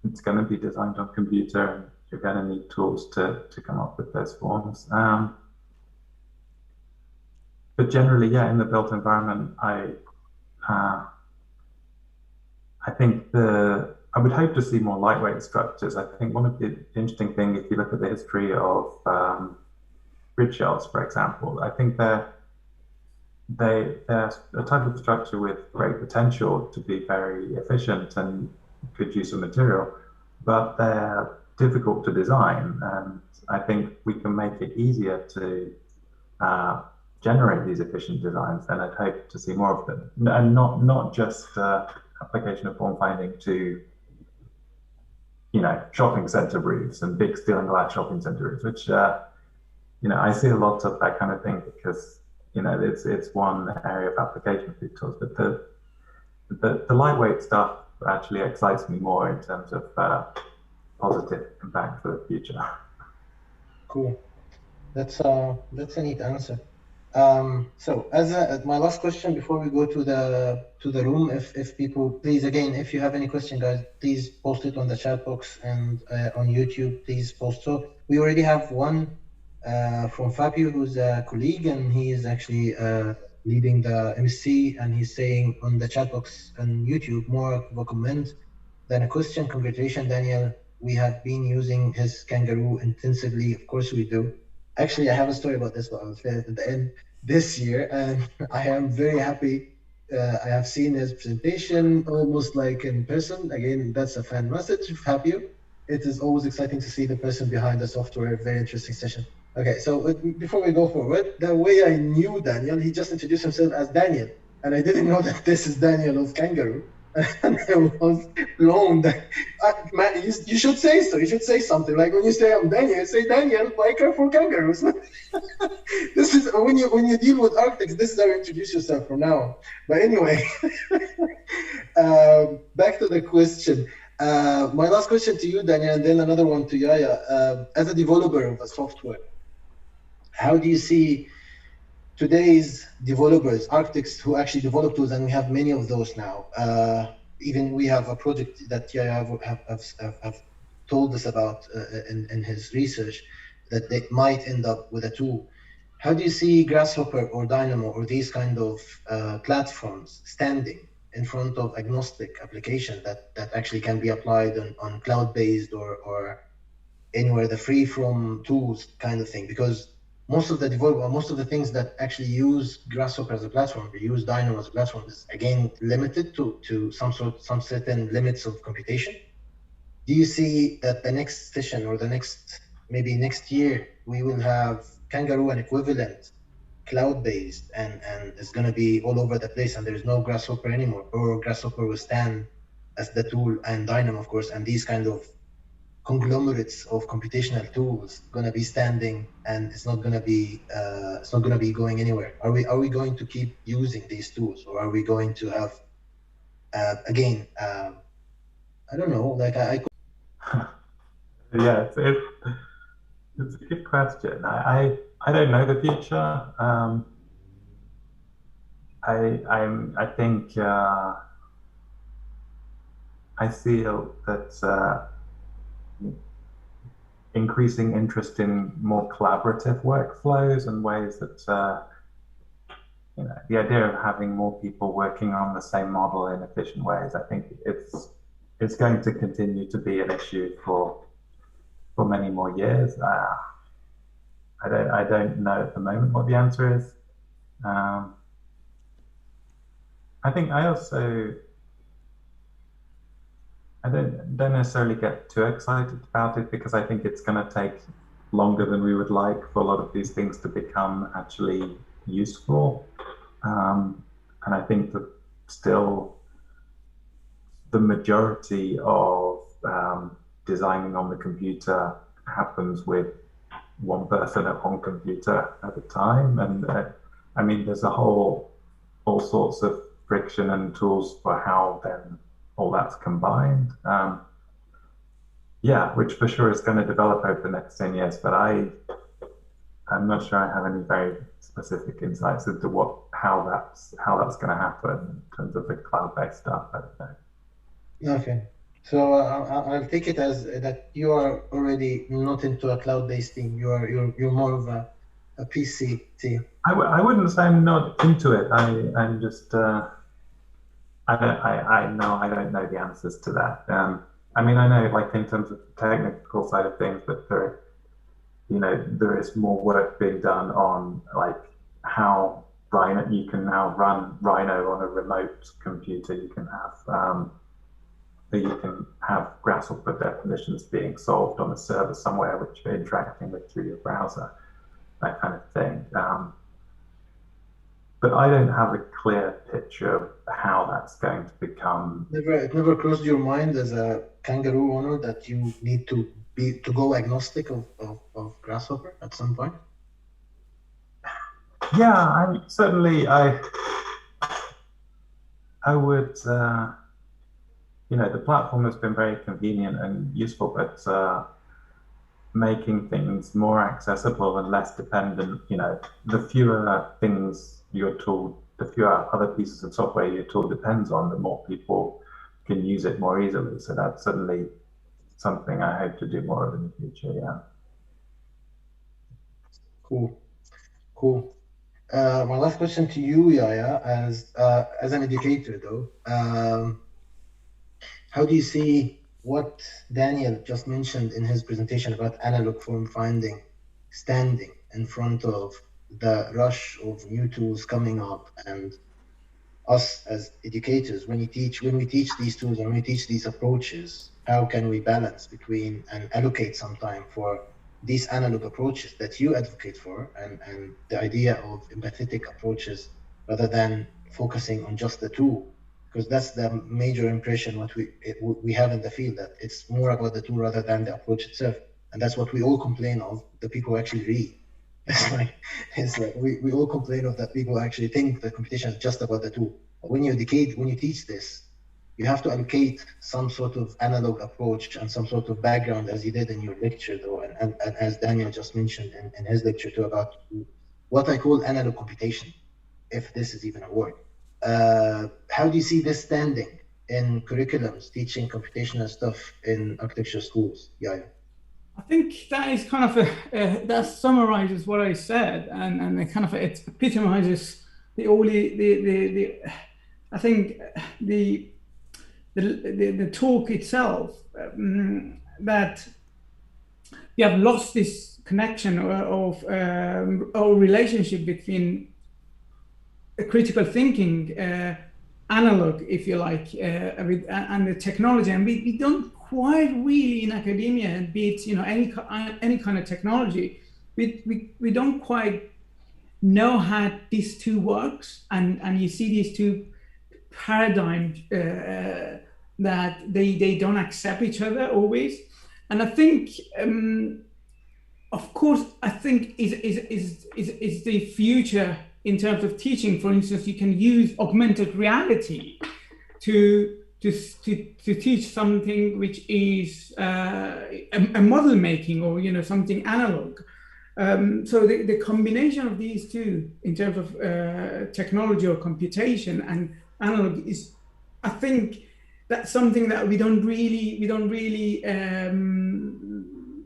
it's going to be designed on computer, and you're going to need tools to come up with those forms. But generally, in the built environment, I think I would hope to see more lightweight structures. I think one of the interesting things, if you look at the history of grid shells, for example, I think they're a type of structure with great potential to be very efficient and good use of material, but they're difficult to design. And I think we can make it easier to generate these efficient designs, and I'd hope to see more of them. And not just application of form finding to shopping center roofs and big steel and glass shopping center roofs, which I see a lot of that kind of thing, because it's one area of application of these tools. But the lightweight stuff actually excites me more in terms of positive impact for the future. Cool. That's a neat answer. So as my last question before we go to the room, if people, please, again, if you have any question, guys, please post it on the chat box, and on YouTube, please post. So we already have one from Fabio, who's a colleague, and he is actually leading the MSc, and he's saying on the chat box on YouTube, more of a comment than a question. Congratulations, Daniel. We have been using his Kangaroo intensively. Of course we do. Actually, I have a story about this, but I was there at the end this year, and I am very happy. I have seen his presentation almost like in person. Again, that's a fan message, Fabio. It is always exciting to see the person behind the software. Very interesting session. Okay, so before we go forward, the way I knew Daniel, he just introduced himself as Daniel, and I didn't know that this is Daniel of Kangaroo. And I was blown that, man, you should say so. You should say something like, when you say I'm Daniel, say Daniel Piker for Kangaroos. This is when you deal with architects. This is how you introduce yourself from now on. But anyway, back to the question. My last question to you, Daniel, and then another one to Yahya. As a developer of a software, how do you see today's developers, architects who actually develop tools, and we have many of those now. Even we have a project that Yahya have told us about in his research, that they might end up with a tool. How do you see Grasshopper or Dynamo or these kind of platforms standing in front of agnostic application that actually can be applied on cloud-based or anywhere, the free from tools kind of thing? Because most of the things that actually use Grasshopper as a platform, they use Dynamo as a platform, is again limited to some certain limits of computation. Do you see that the next session or maybe next year, we will have Kangaroo and equivalent cloud-based and it's going to be all over the place, and there is no Grasshopper anymore, or Grasshopper will stand as the tool, and Dynamo, of course, and these kind of conglomerates of computational tools going to be standing, and it's not going to be going anywhere. Are we going to keep using these tools, or are we going to have again? I don't know. Like Yeah, it's a good question. I don't know the future. I think I feel that increasing interest in more collaborative workflows and ways that the idea of having more people working on the same model in efficient ways, I think it's going to continue to be an issue for many more years. I don't know at the moment what the answer is. I think I don't necessarily get too excited about it, because I think it's going to take longer than we would like for a lot of these things to become actually useful. And I think that still the majority of designing on the computer happens with one person at one computer at a time. And I mean, there's all sorts of friction and tools for how then all that's combined. Yeah, which for sure is going to develop over the next 10 years, but I'm not sure I have any very specific insights into how that's going to happen in terms of the cloud-based stuff. I don't know. Okay, so I'll take it as that you are already not into a cloud-based team. You're more of a PC team. I wouldn't say I'm not into it. I'm just I don't know the answers to that. I mean, I know, like, in terms of the technical side of things, that there is more work being done on, like, how Rhino, you can now run Rhino on a remote computer. You can have Grasshopper definitions being solved on a server somewhere, which you're interacting with through your browser, that kind of thing. But I don't have a clear picture of how that's going to become. It never crossed your mind as a kangaroo owner that you need to go agnostic of Grasshopper at some point? Yeah, I would, the platform has been very convenient and useful, but making things more accessible and less dependent, the fewer things your tool, the fewer other pieces of software your tool depends on, the more people can use it more easily. So that's certainly something I hope to do more of in the future, yeah. Cool. My last question to you, Yahya, as an educator though, how do you see what Daniel just mentioned in his presentation about analog form finding standing in front of the rush of new tools coming up, and us as educators, when we teach these tools and when we teach these approaches, how can we balance between and allocate some time for these analog approaches that you advocate for, and the idea of empathetic approaches rather than focusing on just the tool? Because that's the major impression what we have in the field, that it's more about the tool rather than the approach itself, and that's what we all complain of, the people who actually read. It's like we all complain of that people actually think that computation is just about the tool. But when you teach this, you have to allocate some sort of analog approach and some sort of background, as you did in your lecture though, and as Daniel just mentioned in his lecture too, about what I call analog computation, if this is even a word. How do you see this standing in curriculums, teaching computational stuff in architecture schools? Yeah. I think that is kind of that summarizes what I said, and it kind of it epitomizes I think the talk itself, that we have lost this connection of our relationship between critical thinking, analog, if you like, and the technology, and we don't quite really in academia, be it any kind of technology, we don't quite know how these two works, and you see these two paradigms that they don't accept each other always. And I think, of course, I think is the future in terms of teaching. For instance, you can use augmented reality to teach something which is a model making, or something analog. So the combination of these two in terms of technology or computation and analog is, I think, that's something that we don't really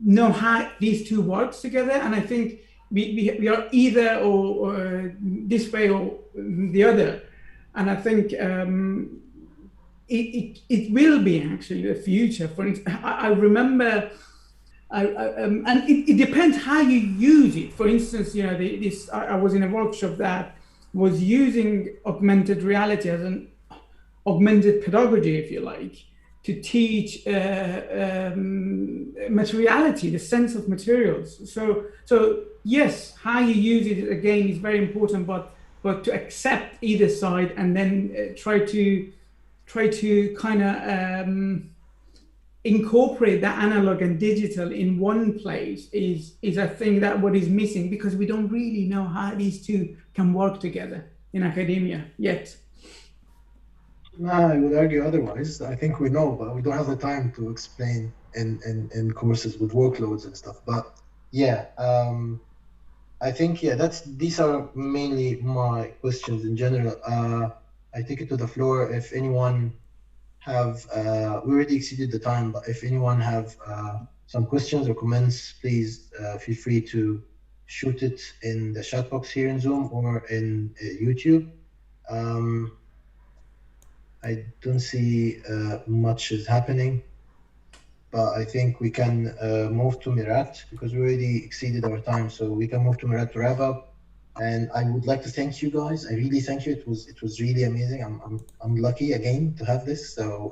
know how these two works together. And I think we are either or this way or the other. And I think it will be actually the future. For instance, I remember, and it depends how you use it. For instance, I was in a workshop that was using augmented reality as an augmented pedagogy, if you like, to teach materiality, the sense of materials. So yes, how you use it again is very important, but to accept either side and then try to kind of incorporate the analog and digital in one place is I think that what is missing, because we don't really know how these two can work together in academia yet. No, I would argue otherwise. I think we know, but we don't have the time to explain in courses with workloads and stuff. But yeah, I think these are mainly my questions in general. I take it to the floor. If anyone have, we already exceeded the time, but if anyone have some questions or comments, please feel free to shoot it in the chat box here in Zoom or in YouTube. I don't see much is happening, but I think we can move to Mirat because we already exceeded our time, so we can move to Mirat to wrap up. And I would like to thank you guys. I really thank you. It was really amazing. I'm lucky again to have this. So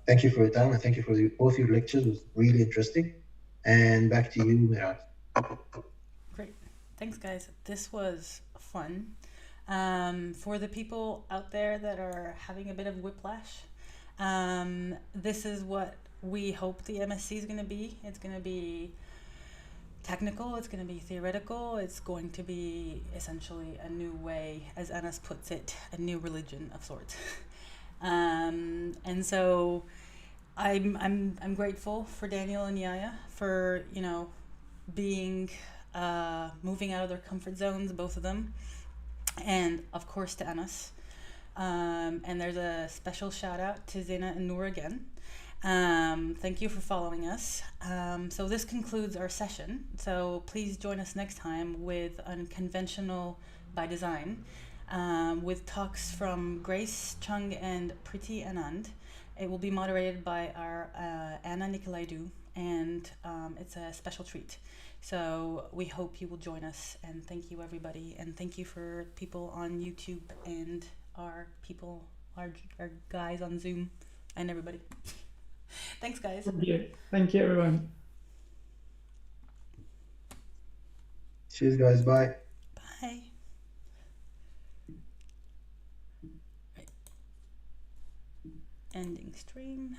thank you for your time and thank you for both your lectures. It was really interesting. And back to you, Mirat. Great. Thanks, guys. This was fun. For the people out there that are having a bit of whiplash, this is what we hope the MSc is going to be. It's going to be technical, it's going to be theoretical, it's going to be essentially a new way, as Anas puts it, a new religion of sorts. And so I'm grateful for Daniel and Yahya for being moving out of their comfort zones, both of them, and of course to Anas. And there's a special shout out to Zena and Noor again. Thank you for following us. So this concludes our session. So please join us next time with Unconventional by Design, with talks from Grace Chung and Priti Anand. It will be moderated by our Anna Nikolaidou, and it's a special treat. So we hope you will join us, and thank you everybody, and thank you for people on YouTube and our guys on Zoom and everybody. Thanks, guys. Thank you everyone. Cheers, guys. Bye. Bye. Right. Ending stream.